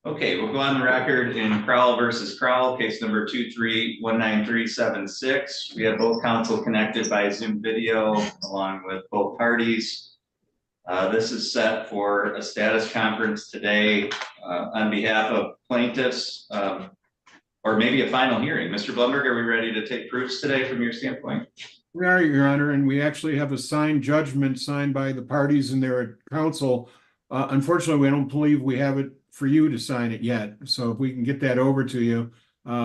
Okay, we'll go on the record in Crowell versus Crowell, case number 2319376. We have both counsel connected by Zoom video along with both parties. This is set for a status conference today on behalf of plaintiffs, or maybe a final hearing. Mr. Blumberg, are we ready to take proofs today from your standpoint? We are, Your Honor, and we actually have a signed judgment signed by the parties and their counsel. Unfortunately, we don't believe we have it for you to sign it yet. So if we can get that over to you,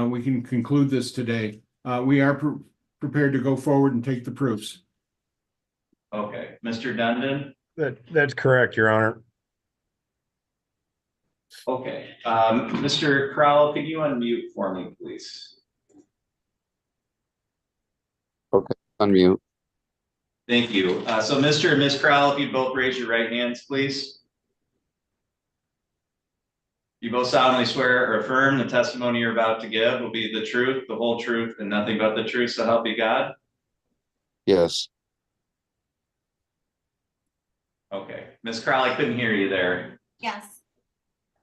we can conclude this today. We are prepared to go forward and take the proofs. Okay, Mr. Dundon? That's correct, Your Honor. Okay, Mr. Crowell, can you unmute for me, please? Okay, unmute. Thank you. So Mr. and Ms. Crowell, if you both raise your right hands, please. You both solemnly swear or affirm the testimony you're about to give will be the truth, the whole truth, and nothing but the truth, so help you God? Yes. Okay. Ms. Crowell, I couldn't hear you there. Yes.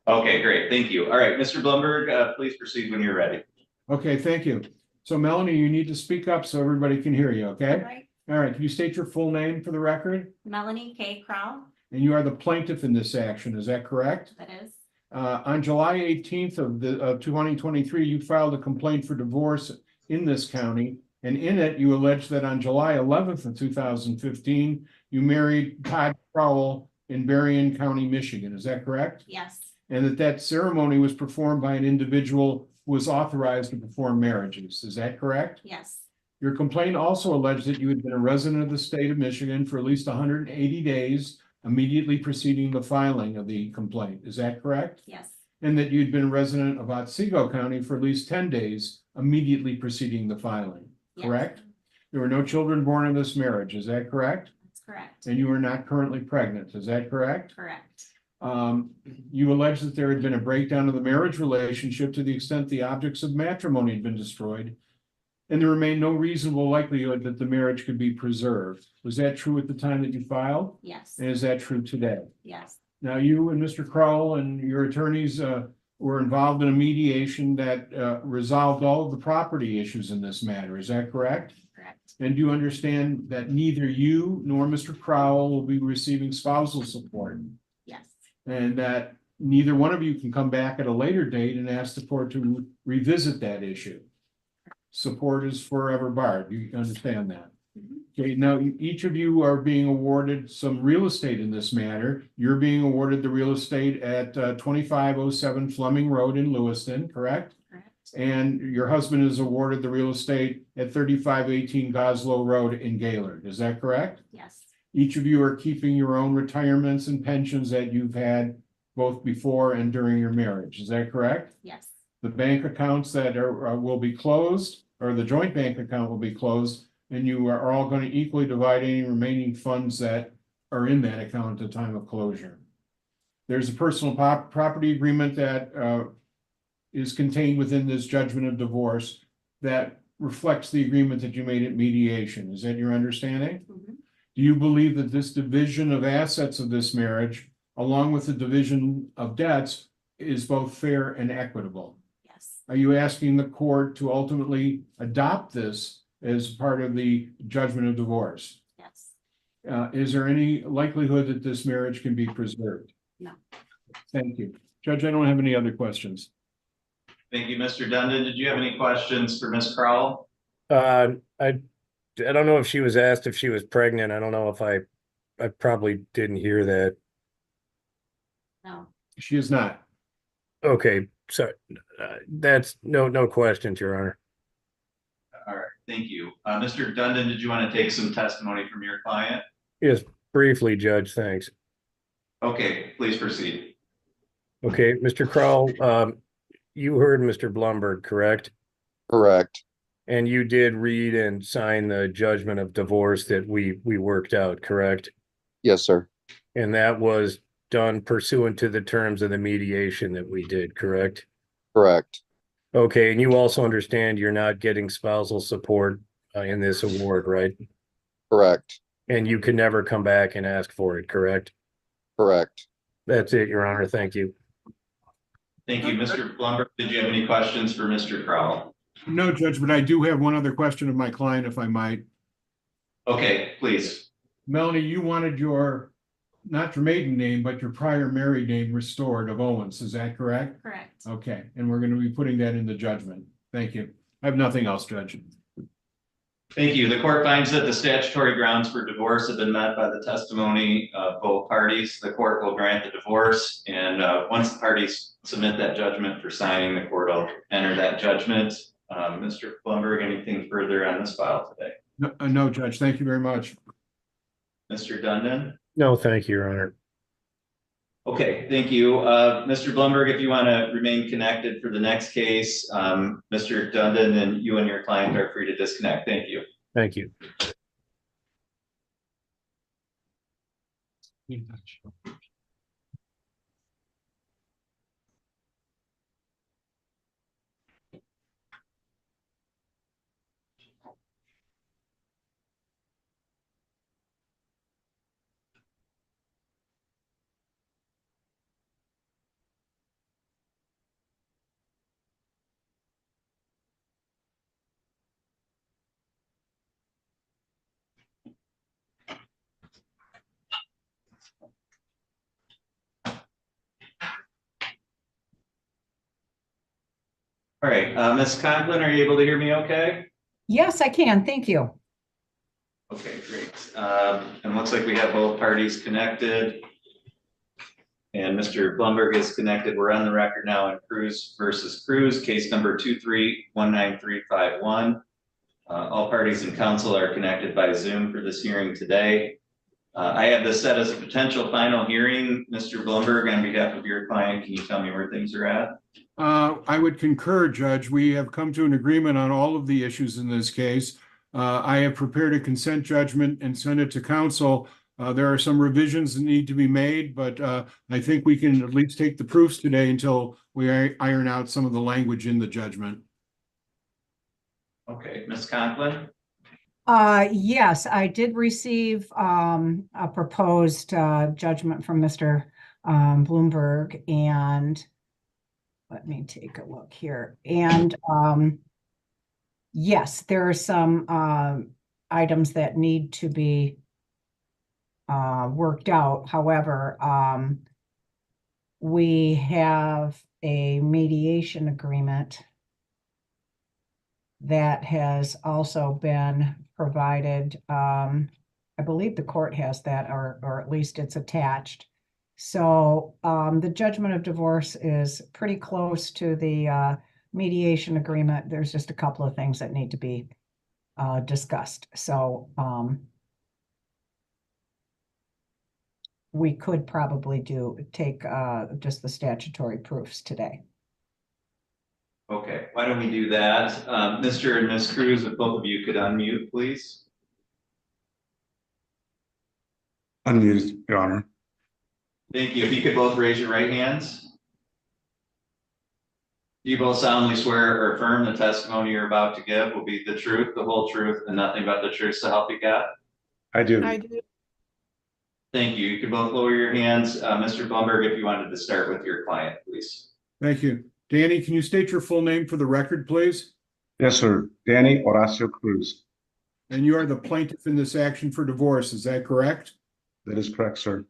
Okay, great. Thank you. All right, Mr. Blumberg, please proceed when you're ready. Okay, thank you. So Melanie, you need to speak up so everybody can hear you, okay? Right. All right, can you state your full name for the record? Melanie K. Crow. And you are the plaintiff in this action, is that correct? That is. On July 18th of 2023, you filed a complaint for divorce in this county. And in it, you allege that on July 11th of 2015, you married Todd Crowell in Berrien County, Michigan. Is that correct? Yes. and that ceremony was performed by an individual who was authorized to perform marriages. Is that correct? Yes. Your complaint also alleged that you had been a resident of the state of Michigan for at least 180 days immediately preceding the filing of the complaint. Is that correct? Yes. And that you'd been a resident of Otsego County for at least 10 days immediately preceding the filing, Yes. correct? There were no children born in this marriage. Is that correct? That's correct. And you are not currently pregnant. Is that correct? Correct. You allege that there had been a breakdown of the marriage relationship to the extent the objects of matrimony had been destroyed, and there remained no reasonable likelihood that the marriage could be preserved. Was that true at the time that you filed? Yes. And is that true today? Yes. Now, you and Mr. Crowell and your attorneys were involved in a mediation that resolved all of the property issues in this matter. Is that correct? Correct. And do you understand that neither you nor Mr. Crowell will be receiving spousal support? Yes. And that neither one of you can come back at a later date and ask the court to revisit that issue. Support is forever barred. You understand that? Okay, now each of you are being awarded some real estate in this matter. You're being awarded the real estate at 2507 Fleming Road in Lewiston, correct? Correct. And your husband is awarded the real estate at 3518 Goslow Road in Gaylord. Is that correct? Yes. Each of you are keeping your own retirements and pensions that you've had both before and during your marriage. Is that correct? Yes. The bank accounts that are will be closed, or the joint bank account will be closed, and you are all going to equally divide any remaining funds that are in that account at the time of closure. There's a personal property agreement that is contained within this judgment of divorce that reflects the agreement that you made at mediation. Is that your understanding? Mhm. Do you believe that this division of assets of this marriage, along with the division of debts, is both fair and equitable? Yes. Are you asking the court to ultimately adopt this as part of the judgment of divorce? Yes. Is there any likelihood that this marriage can be preserved? No. Thank you. Judge, I don't have any other questions. Thank you, Mr. Dundon. Did you have any questions for Ms. Crowell? I don't know if she was asked if she was pregnant. I don't know if I probably didn't hear that. No. She is not. Okay, so that's no questions, Your Honor. All right, thank you. Mr. Dundon, did you want to take some testimony from your client? Yes, briefly, Judge, thanks. Okay, please proceed. Okay, Mr. Crowell, you heard Mr. Blumberg, correct? Correct. And you did read and sign the judgment of divorce that we worked out, correct? Yes, sir. And that was done pursuant to the terms of the mediation that we did, correct? Correct. Okay, and you also understand you're not getting spousal support in this award, right? Correct. And you can never come back and ask for it, correct? Correct. That's it, Your Honor. Thank you. Thank you. Mr. Blumberg, did you have any questions for Mr. Crowell? No, Judge, but I do have one other question of my client, if I might. Okay, please. Melanie, you wanted your, not your maiden name, but your prior married name restored of Owens. Is that correct? Correct. Okay, and we're going to be putting that in the judgment. Thank you. I have nothing else, Judge. Thank you. The court finds that the statutory grounds for divorce have been met by the testimony of both parties. The court will grant the divorce, and once the parties submit that judgment for signing, the court will enter that judgment. Mr. Blumberg, anything further on this file today? No, Judge. Thank you very much. Mr. Dundon? No, thank you, Your Honor. Okay, thank you. Mr. Blumberg, if you want to remain connected for the next case, Mr. Dundon and you and your client are free to disconnect. Thank you. Thank you. All right, Ms. Conklin, are you able to hear me okay? Yes, I can. Thank you. Okay, great. And looks like we have both parties connected. And Mr. Blumberg is connected. We're on the record now in Cruz versus Cruz, case number 2319351. All parties in council are connected by Zoom for this hearing today. I have this set as a potential final hearing. Mr. Blumberg, on behalf of your client, can you tell me where things are at? I would concur, Judge. We have come to an agreement on all of the issues in this case. I have prepared a consent judgment and sent it to council. There are some revisions that need to be made, but I think we can at least take the proofs today until we iron out some of the language in the judgment. Okay, Ms. Conklin? Yes, I did receive a proposed judgment from Mr. Bloomberg, and let me take a look here. And yes, there are some items that need to be worked out. However, we have a mediation agreement that has also been provided. I believe the court has that, or at least it's attached. So the judgment of divorce is pretty close to the mediation agreement. There's just a couple of things that need to be discussed. So we could probably take just the statutory proofs today. Okay, why don't we do that? Mr. and Ms. Cruz, if both of you could unmute, please. Unmuted, Your Honor. Thank you. If you could both raise your right hands. Do you both solemnly swear or affirm the testimony you're about to give will be the truth, the whole truth, and nothing but the truth, so help you God? I do. I do. Thank you. You can both lower your hands. Mr. Blumberg, if you wanted to start with your client, please. Thank you. Danny, can you state your full name for the record, please? Yes, sir. Danny Horacio Cruz. And you are the plaintiff in this action for divorce, is that correct? That is correct, sir.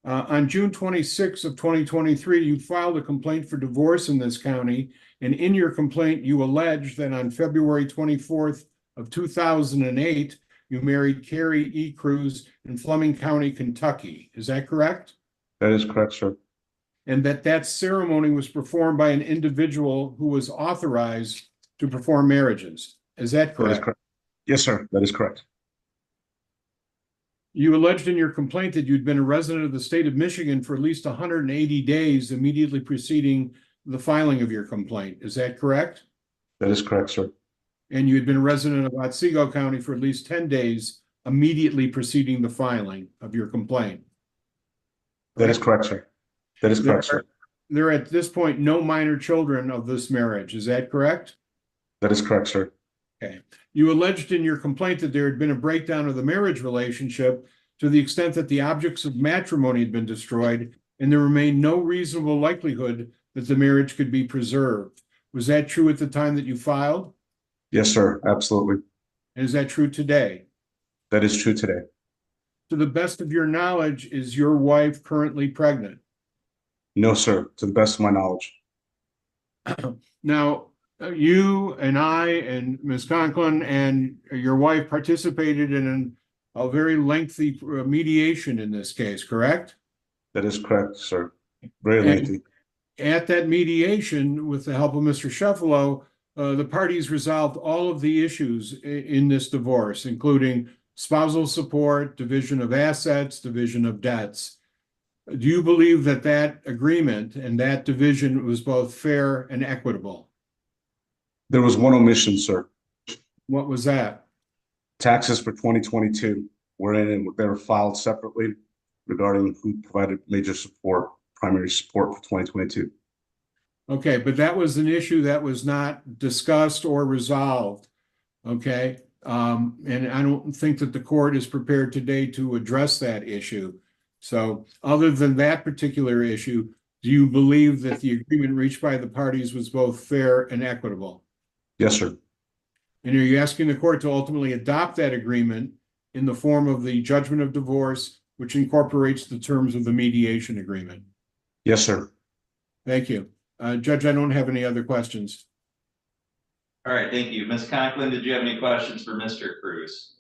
On June 26 of 2023, you filed a complaint for divorce in this county, and in your complaint, you allege that on February 24th of 2008, you married Carrie E. Cruz in Fleming County, Kentucky. Is that correct? That is correct, sir. And that ceremony was performed by an individual who was authorized to perform marriages. Is that correct? That is correct. Yes, sir. That is correct. You alleged in your complaint that you'd been a resident of the state of Michigan for at least 180 days immediately preceding the filing of your complaint. Is that correct? That is correct, sir. And you had been a resident of Otsego County for at least 10 days immediately preceding the filing of your complaint. That is correct, sir. That is correct, sir. There are at this point no minor children of this marriage. Is that correct? That is correct, sir. Okay. You alleged in your complaint that there had been a breakdown of the marriage relationship to the extent that the objects of matrimony had been destroyed, and there remained no reasonable likelihood that the marriage could be preserved. Was that true at the time that you filed? Yes, sir. Absolutely. And is that true today? That is true today. To the best of your knowledge, is your wife currently pregnant? No, sir. To the best of my knowledge. Now, you and I and Ms. Conklin and your wife participated in a very lengthy mediation in this case, correct? That is correct, sir. Very lengthy. At that mediation, with the help of Mr. Sheffalo, the parties resolved all of the issues in this divorce, including spousal support, division of assets, division of debts. Do you believe that that agreement and that division was both fair and equitable? There was one omission, sir. What was that? Taxes for 2022 were in and they were filed separately regarding who provided major support, primary support for 2022. Okay, but that was an issue that was not discussed or resolved. Okay, and I don't think that the court is prepared today to address that issue. So other than that particular issue, do you believe that the agreement reached by the parties was both fair and equitable? Yes, sir. And are you asking the court to ultimately adopt that agreement in the form of the judgment of divorce, which incorporates the terms of the mediation agreement? Yes, sir. Thank you. Judge, I don't have any other questions. All right, thank you. Ms. Conklin, did you have any questions for Mr. Cruz?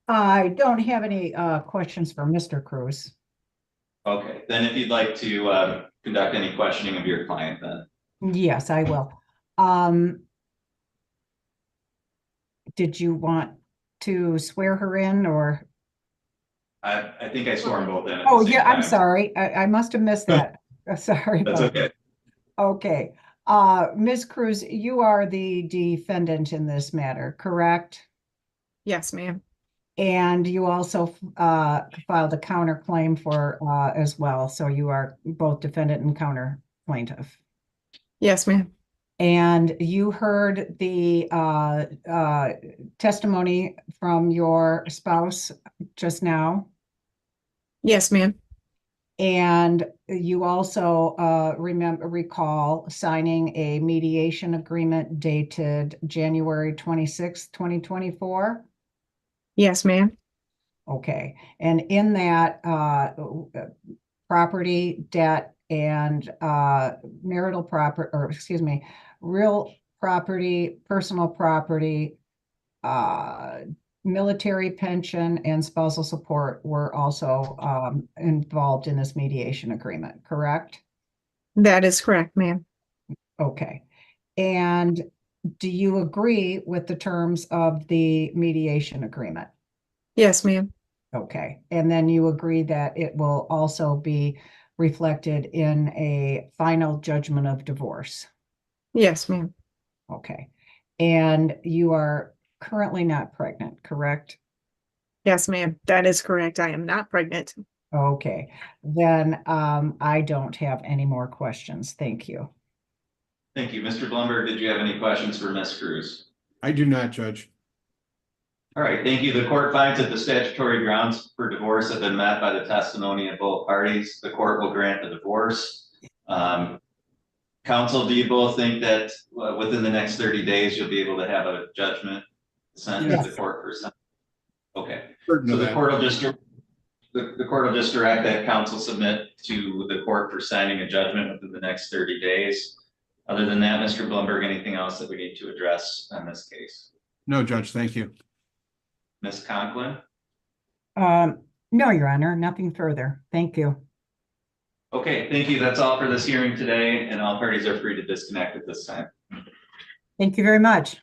I don't have any questions for Mr. Cruz. Okay, then if you'd like to conduct any questioning of your client, then. Yes, I will. Did you want to swear her in or? I think I swore them both in at Oh, the same yeah, I'm time. sorry. I must have missed that. Sorry. That's about okay. Okay. Ms. Cruz, you are the defendant in this matter, correct? Yes, ma'am. And you also filed a counterclaim for as well. So you are both defendant and counter plaintiff. Yes, ma'am. And you heard the testimony from your spouse just now. Yes, ma'am. And you also recall signing a mediation agreement dated January 26th, 2024. Yes, ma'am. Okay, and in that property, debt, and marital property, or excuse me, real property, personal property, military pension, and spousal support were also involved in this mediation agreement, correct? That is correct, ma'am. Okay, and do you agree with the terms of the mediation agreement? Yes, ma'am. Okay, and then you agree that it will also be reflected in a final judgment of divorce? Yes, ma'am. Okay, and you are currently not pregnant, correct? Yes, ma'am. That is correct. I am not pregnant. Okay, then I don't have any more questions. Thank you. Thank you. Mr. Blumberg, did you have any questions for Ms. Cruz? I do not, Judge. All right, thank you. The court finds that the statutory grounds for divorce have been met by the testimony of both parties. The court will grant the divorce. Counsel, do you both think that within the next 30 days, you'll be able to have a judgment sent to the Yes. court for some? Okay, Certain so of the that. court will just, the court will just direct that counsel submit to the court for signing a judgment within the next 30 days. Other than that, Mr. Blumberg, anything else that we need to address on this case? No, Judge, thank you. Ms. Conklin? No, Your Honor, nothing further. Thank you. Okay, thank you. That's all for this hearing today, and all parties are free to disconnect at this time. Thank you very much.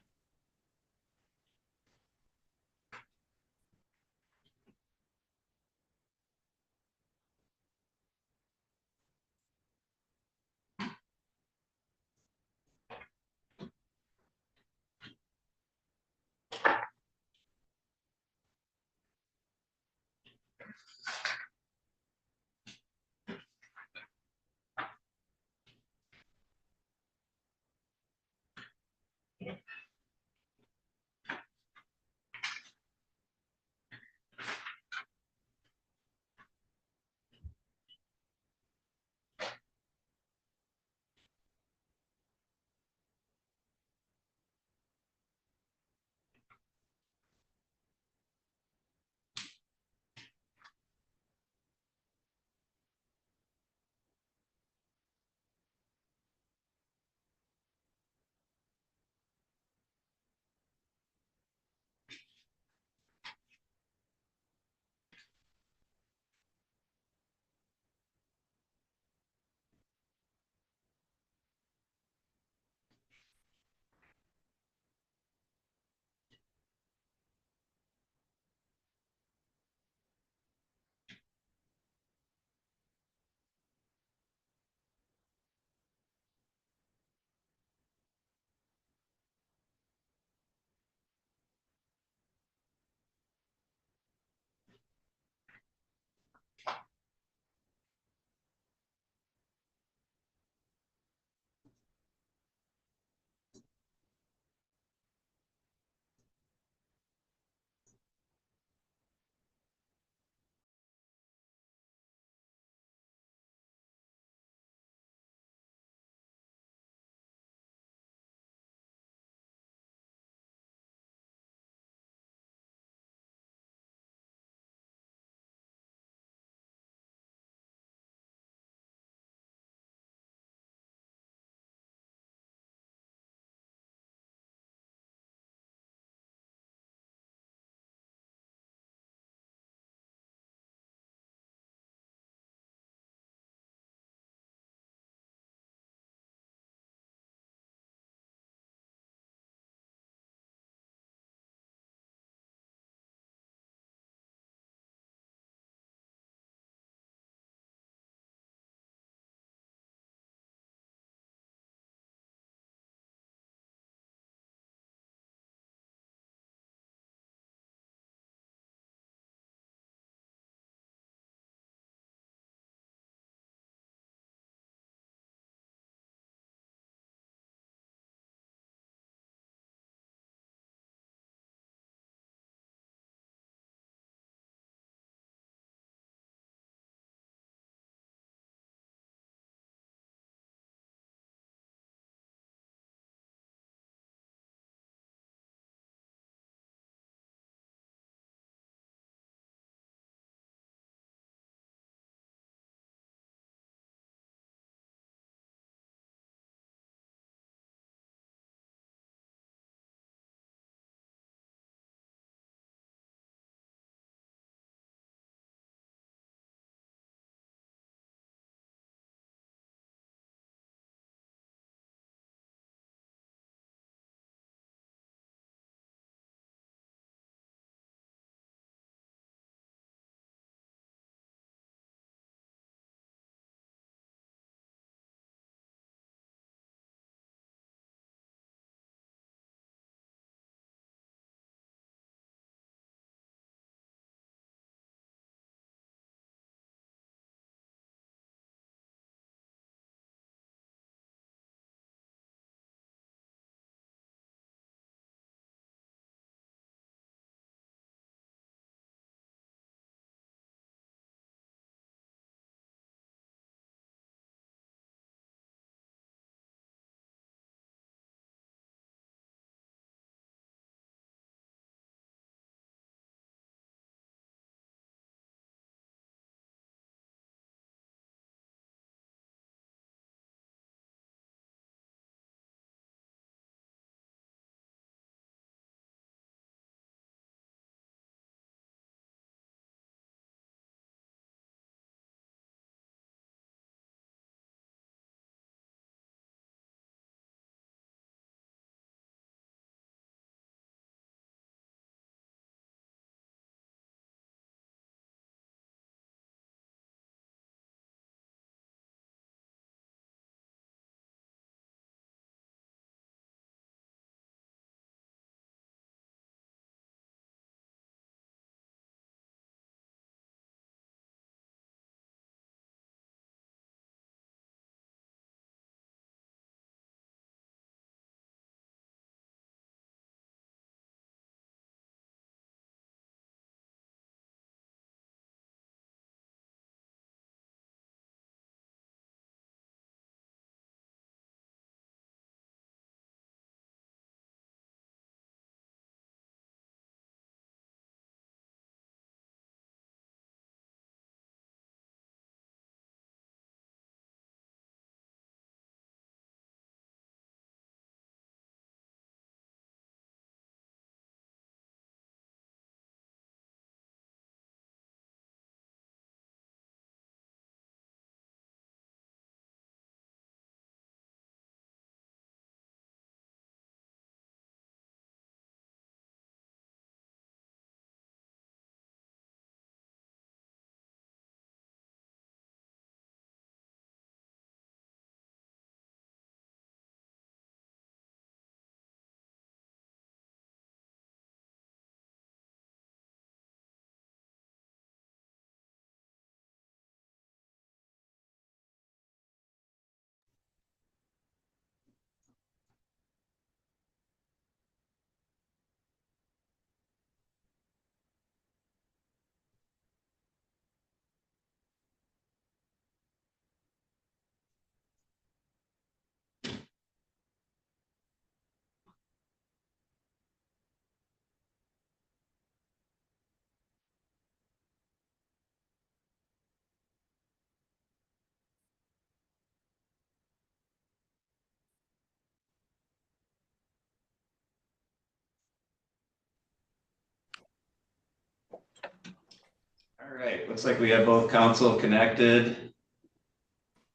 All right, looks like we have both counsel connected.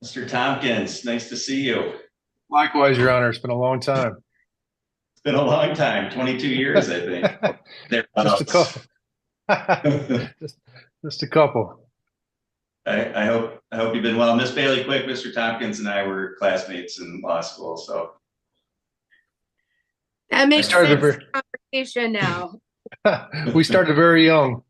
Mr. Tompkins, nice to see you. Likewise, Your Honor. It's been a long time. It's been a long time, 22 years, I think. Just a couple. just a couple. I hope you've been well. Miss Bailey Quick, Mr. Tompkins and I were classmates in law school, so. That makes started sense. Conversation now. We started very young.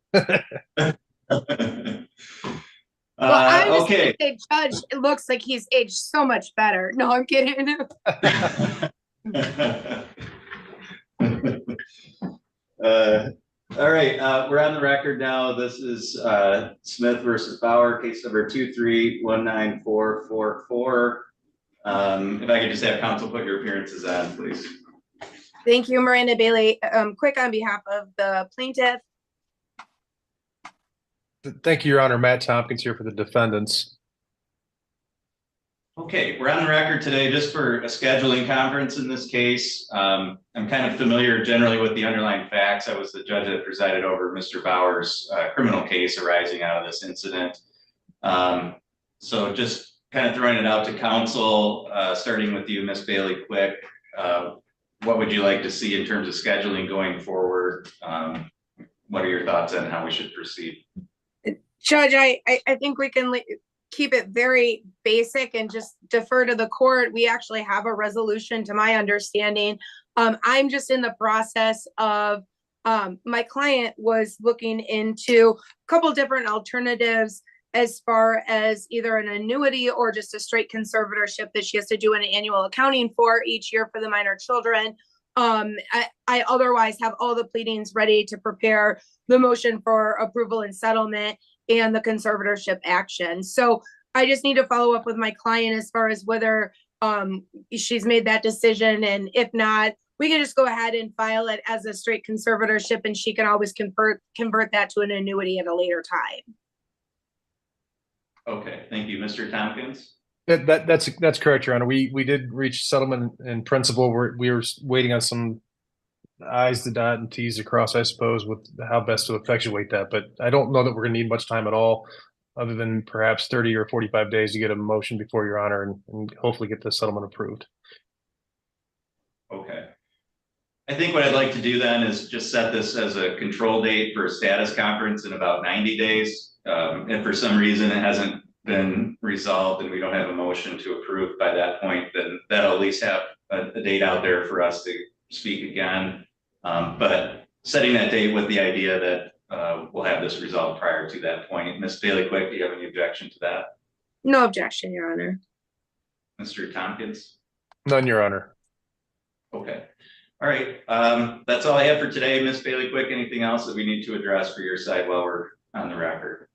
Well, I was okay. gonna say, Judge, it looks like he's aged so much better. No, I'm kidding. All right, we're on the record now. This is Smith versus Bauer, case number 2319444. If I could just have counsel put your appearances on, please. Thank you, Miranda Bailey. Quick on behalf of the plaintiff. Thank you, Your Honor. Matt Tompkins here for the defendants. Okay, we're on the record today just for a scheduling conference in this case. I'm kind of familiar generally with the underlying facts. I was the judge that presided over Mr. Bauer's criminal case arising out of this incident. So just kind of throwing it out to counsel, starting with you, Ms. Bailey Quick. What would you like to see in terms of scheduling going forward? What are your thoughts on how we should proceed? Judge, I think we can keep it very basic and just defer to the court. We actually have a resolution to my understanding. I'm just in the process of, my client was looking into a couple different alternatives as far as either an annuity or just a straight conservatorship that she has to do an annual accounting for each year for the minor children. I otherwise have all the pleadings ready to prepare the motion for approval and settlement and the conservatorship action. So I just need to follow up with my client as far as whether she's made that decision. And if not, we can just go ahead and file it as a straight conservatorship and she can always convert that to an annuity at a later time. Okay, thank you. Mr. Tompkins? That's correct, Your Honor. We did reach settlement in principle. We were waiting on some I's to dot and T's to cross, I suppose, with how best to effectuate that. But I don't know that we're going to need much time at all, other than perhaps 30 or 45 days to get a motion before Your Honor and hopefully get the settlement approved. Okay. I think what I'd like to do then is just set this as a control date for a status conference in about 90 days. If for some reason it hasn't been resolved and we don't have a motion to approve by that point, then that'll at least have a date out there for us to speak again. But setting that date with the idea that we'll have this resolved prior to that point. Ms. Bailey Quick, do you have any objection to that? No objection, Your Honor. Mr. Tompkins? None, Your Honor. Okay. All right. That's all I have for today. Ms. Bailey Quick, anything else that we need to address for your side while we're on the record?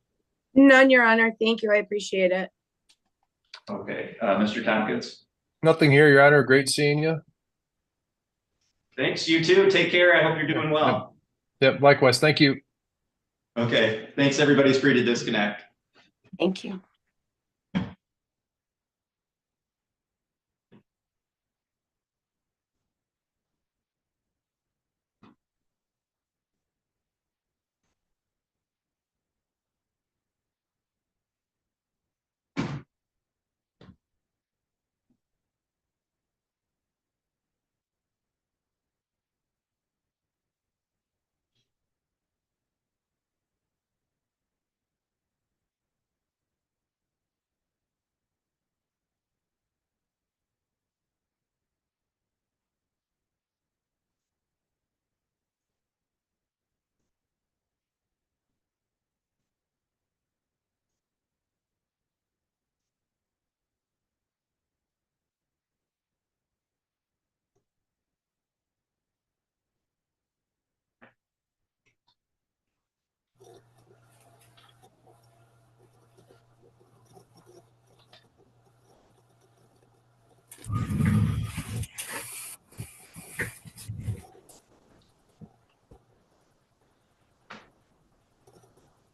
None, Your Honor. Thank you. I appreciate it. Okay. Mr. Tompkins? Nothing here, Your Honor. Great seeing you. Thanks. You too. Take care. I hope you're doing well. Yep. Likewise. Thank you. Okay. Thanks. Everybody's free to disconnect. Thank you.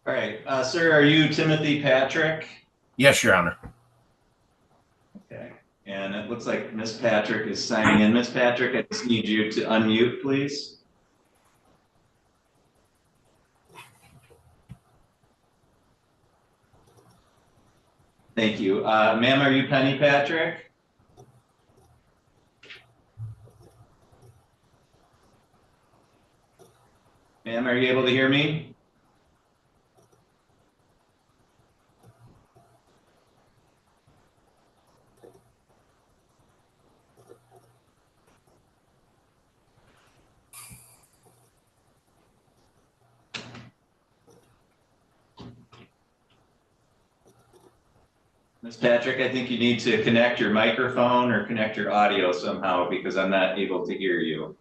All right. Sir, are you Timothy Patrick? Yes, Your Honor. Okay. And it looks like Miss Patrick is signing in. Miss Patrick, I just need you to unmute, please. Thank you. Ma'am, are you Penny Patrick? Ma'am, are you able to hear me? Ms. Patrick, I think you need to connect your microphone or connect your audio somehow because I'm not able to hear you.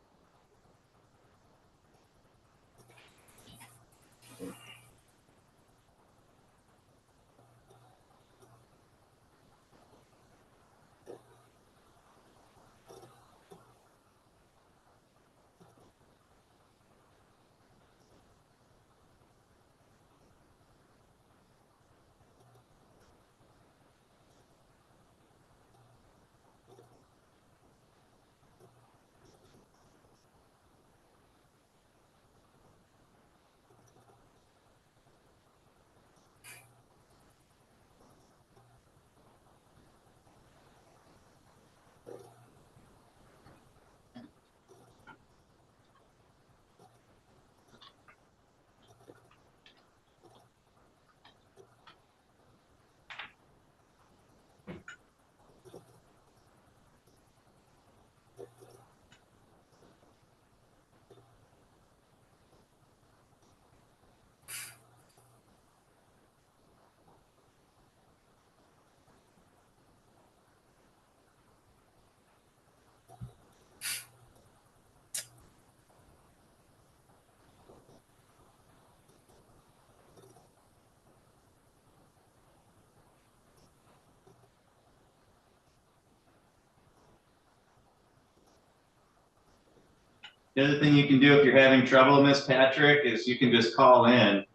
The other thing you can do if you're having trouble, Ms. Patrick, is you can just call in.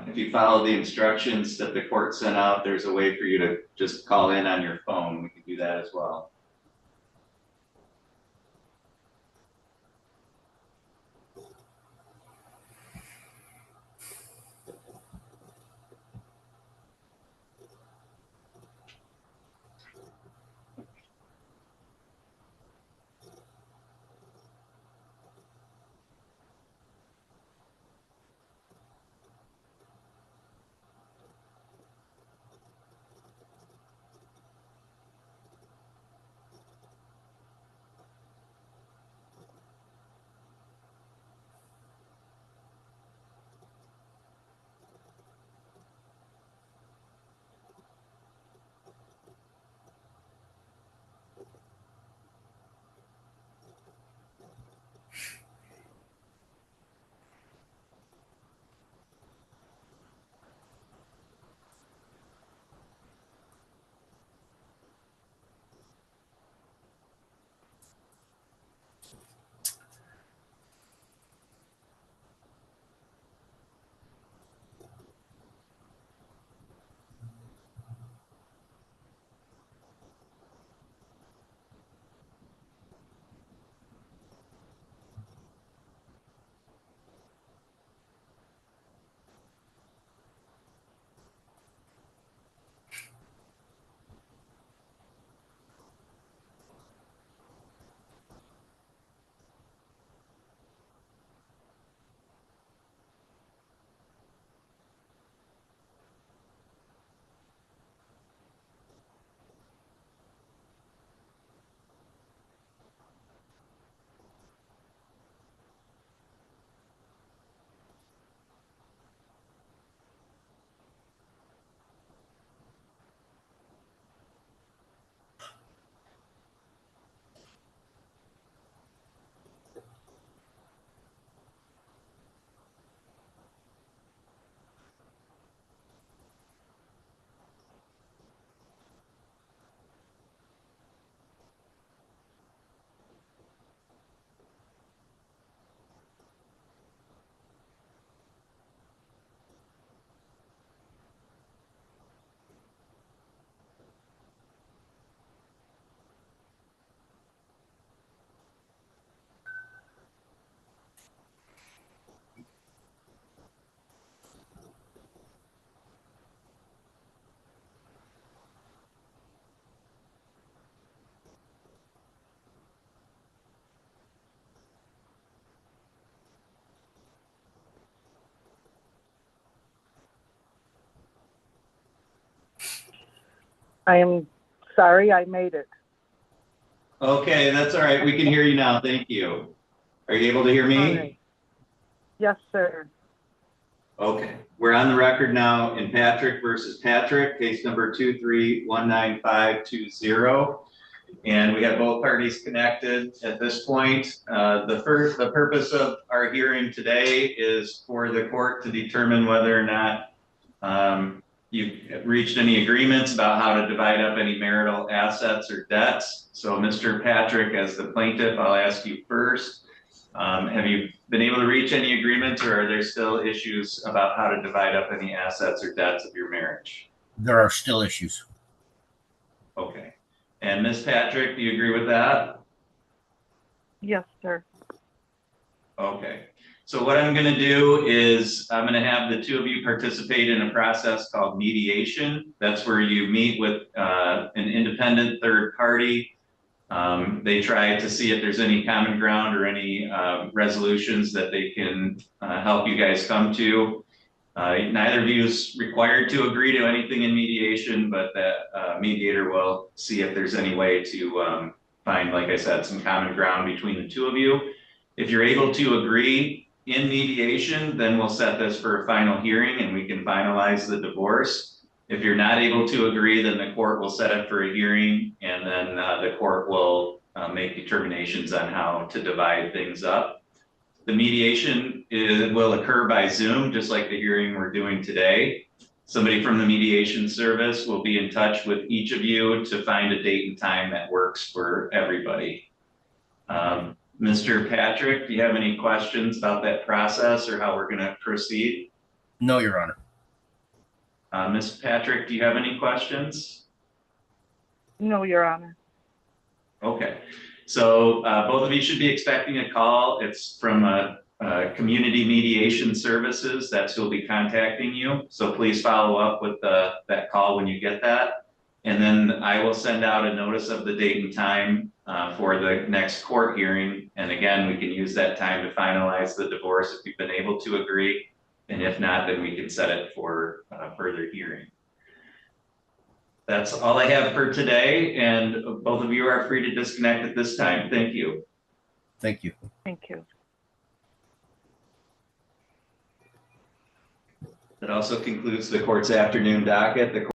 If you follow the instructions that the court sent out, there's a way for you to just call in on your phone. We can do that as well. I am sorry I made it. Okay, that's all right. We can hear you now. Thank you. Are you able to hear All me? right. Yes, sir. Okay, we're on the record now in Patrick versus Patrick, case number 2319520. And we have both parties connected at this point. The purpose of our hearing today is for the court to determine whether or not you've reached any agreements about how to divide up any marital assets or debts. So Mr. Patrick, as the plaintiff, I'll ask you first. Have you been able to reach any agreements, or are there still issues about how to divide up any assets or debts of your marriage? There are still issues. Okay. And Ms. Patrick, do you agree with that? Yes, sir. Okay. So what I'm going to do is I'm going to have the two of you participate in a process called mediation. That's where you meet with an independent third party. They try to see if there's any common ground or any resolutions that they can help you guys come to. Neither of you is required to agree to anything in mediation, but that mediator will see if there's any way to find, like I said, some common ground between the two of you. If you're able to agree in mediation, then we'll set this for a final hearing and we can finalize the divorce. If you're not able to agree, then the court will set it for a hearing, and then the court will make determinations on how to divide things up. The mediation will occur by Zoom, just like the hearing we're doing today. Somebody from the mediation service will be in touch with each of you to find a date and time that works for everybody. Mr. Patrick, do you have any questions about that process or how we're going to proceed? No, Your Honor. Ms. Patrick, do you have any questions? No, Your Honor. Okay, so both of you should be expecting a call. It's from Community Mediation Services. That's who'll be contacting you. So please follow up with that call when you get that. And then I will send out a notice of the date and time for the next court hearing. And again, we can use that time to finalize the divorce if you've been able to agree. And if not, then we can set it for further hearing. That's all I have for today, and both of you are free to disconnect at this time. Thank you. Thank you. Thank you. That also concludes the court's afternoon docket. The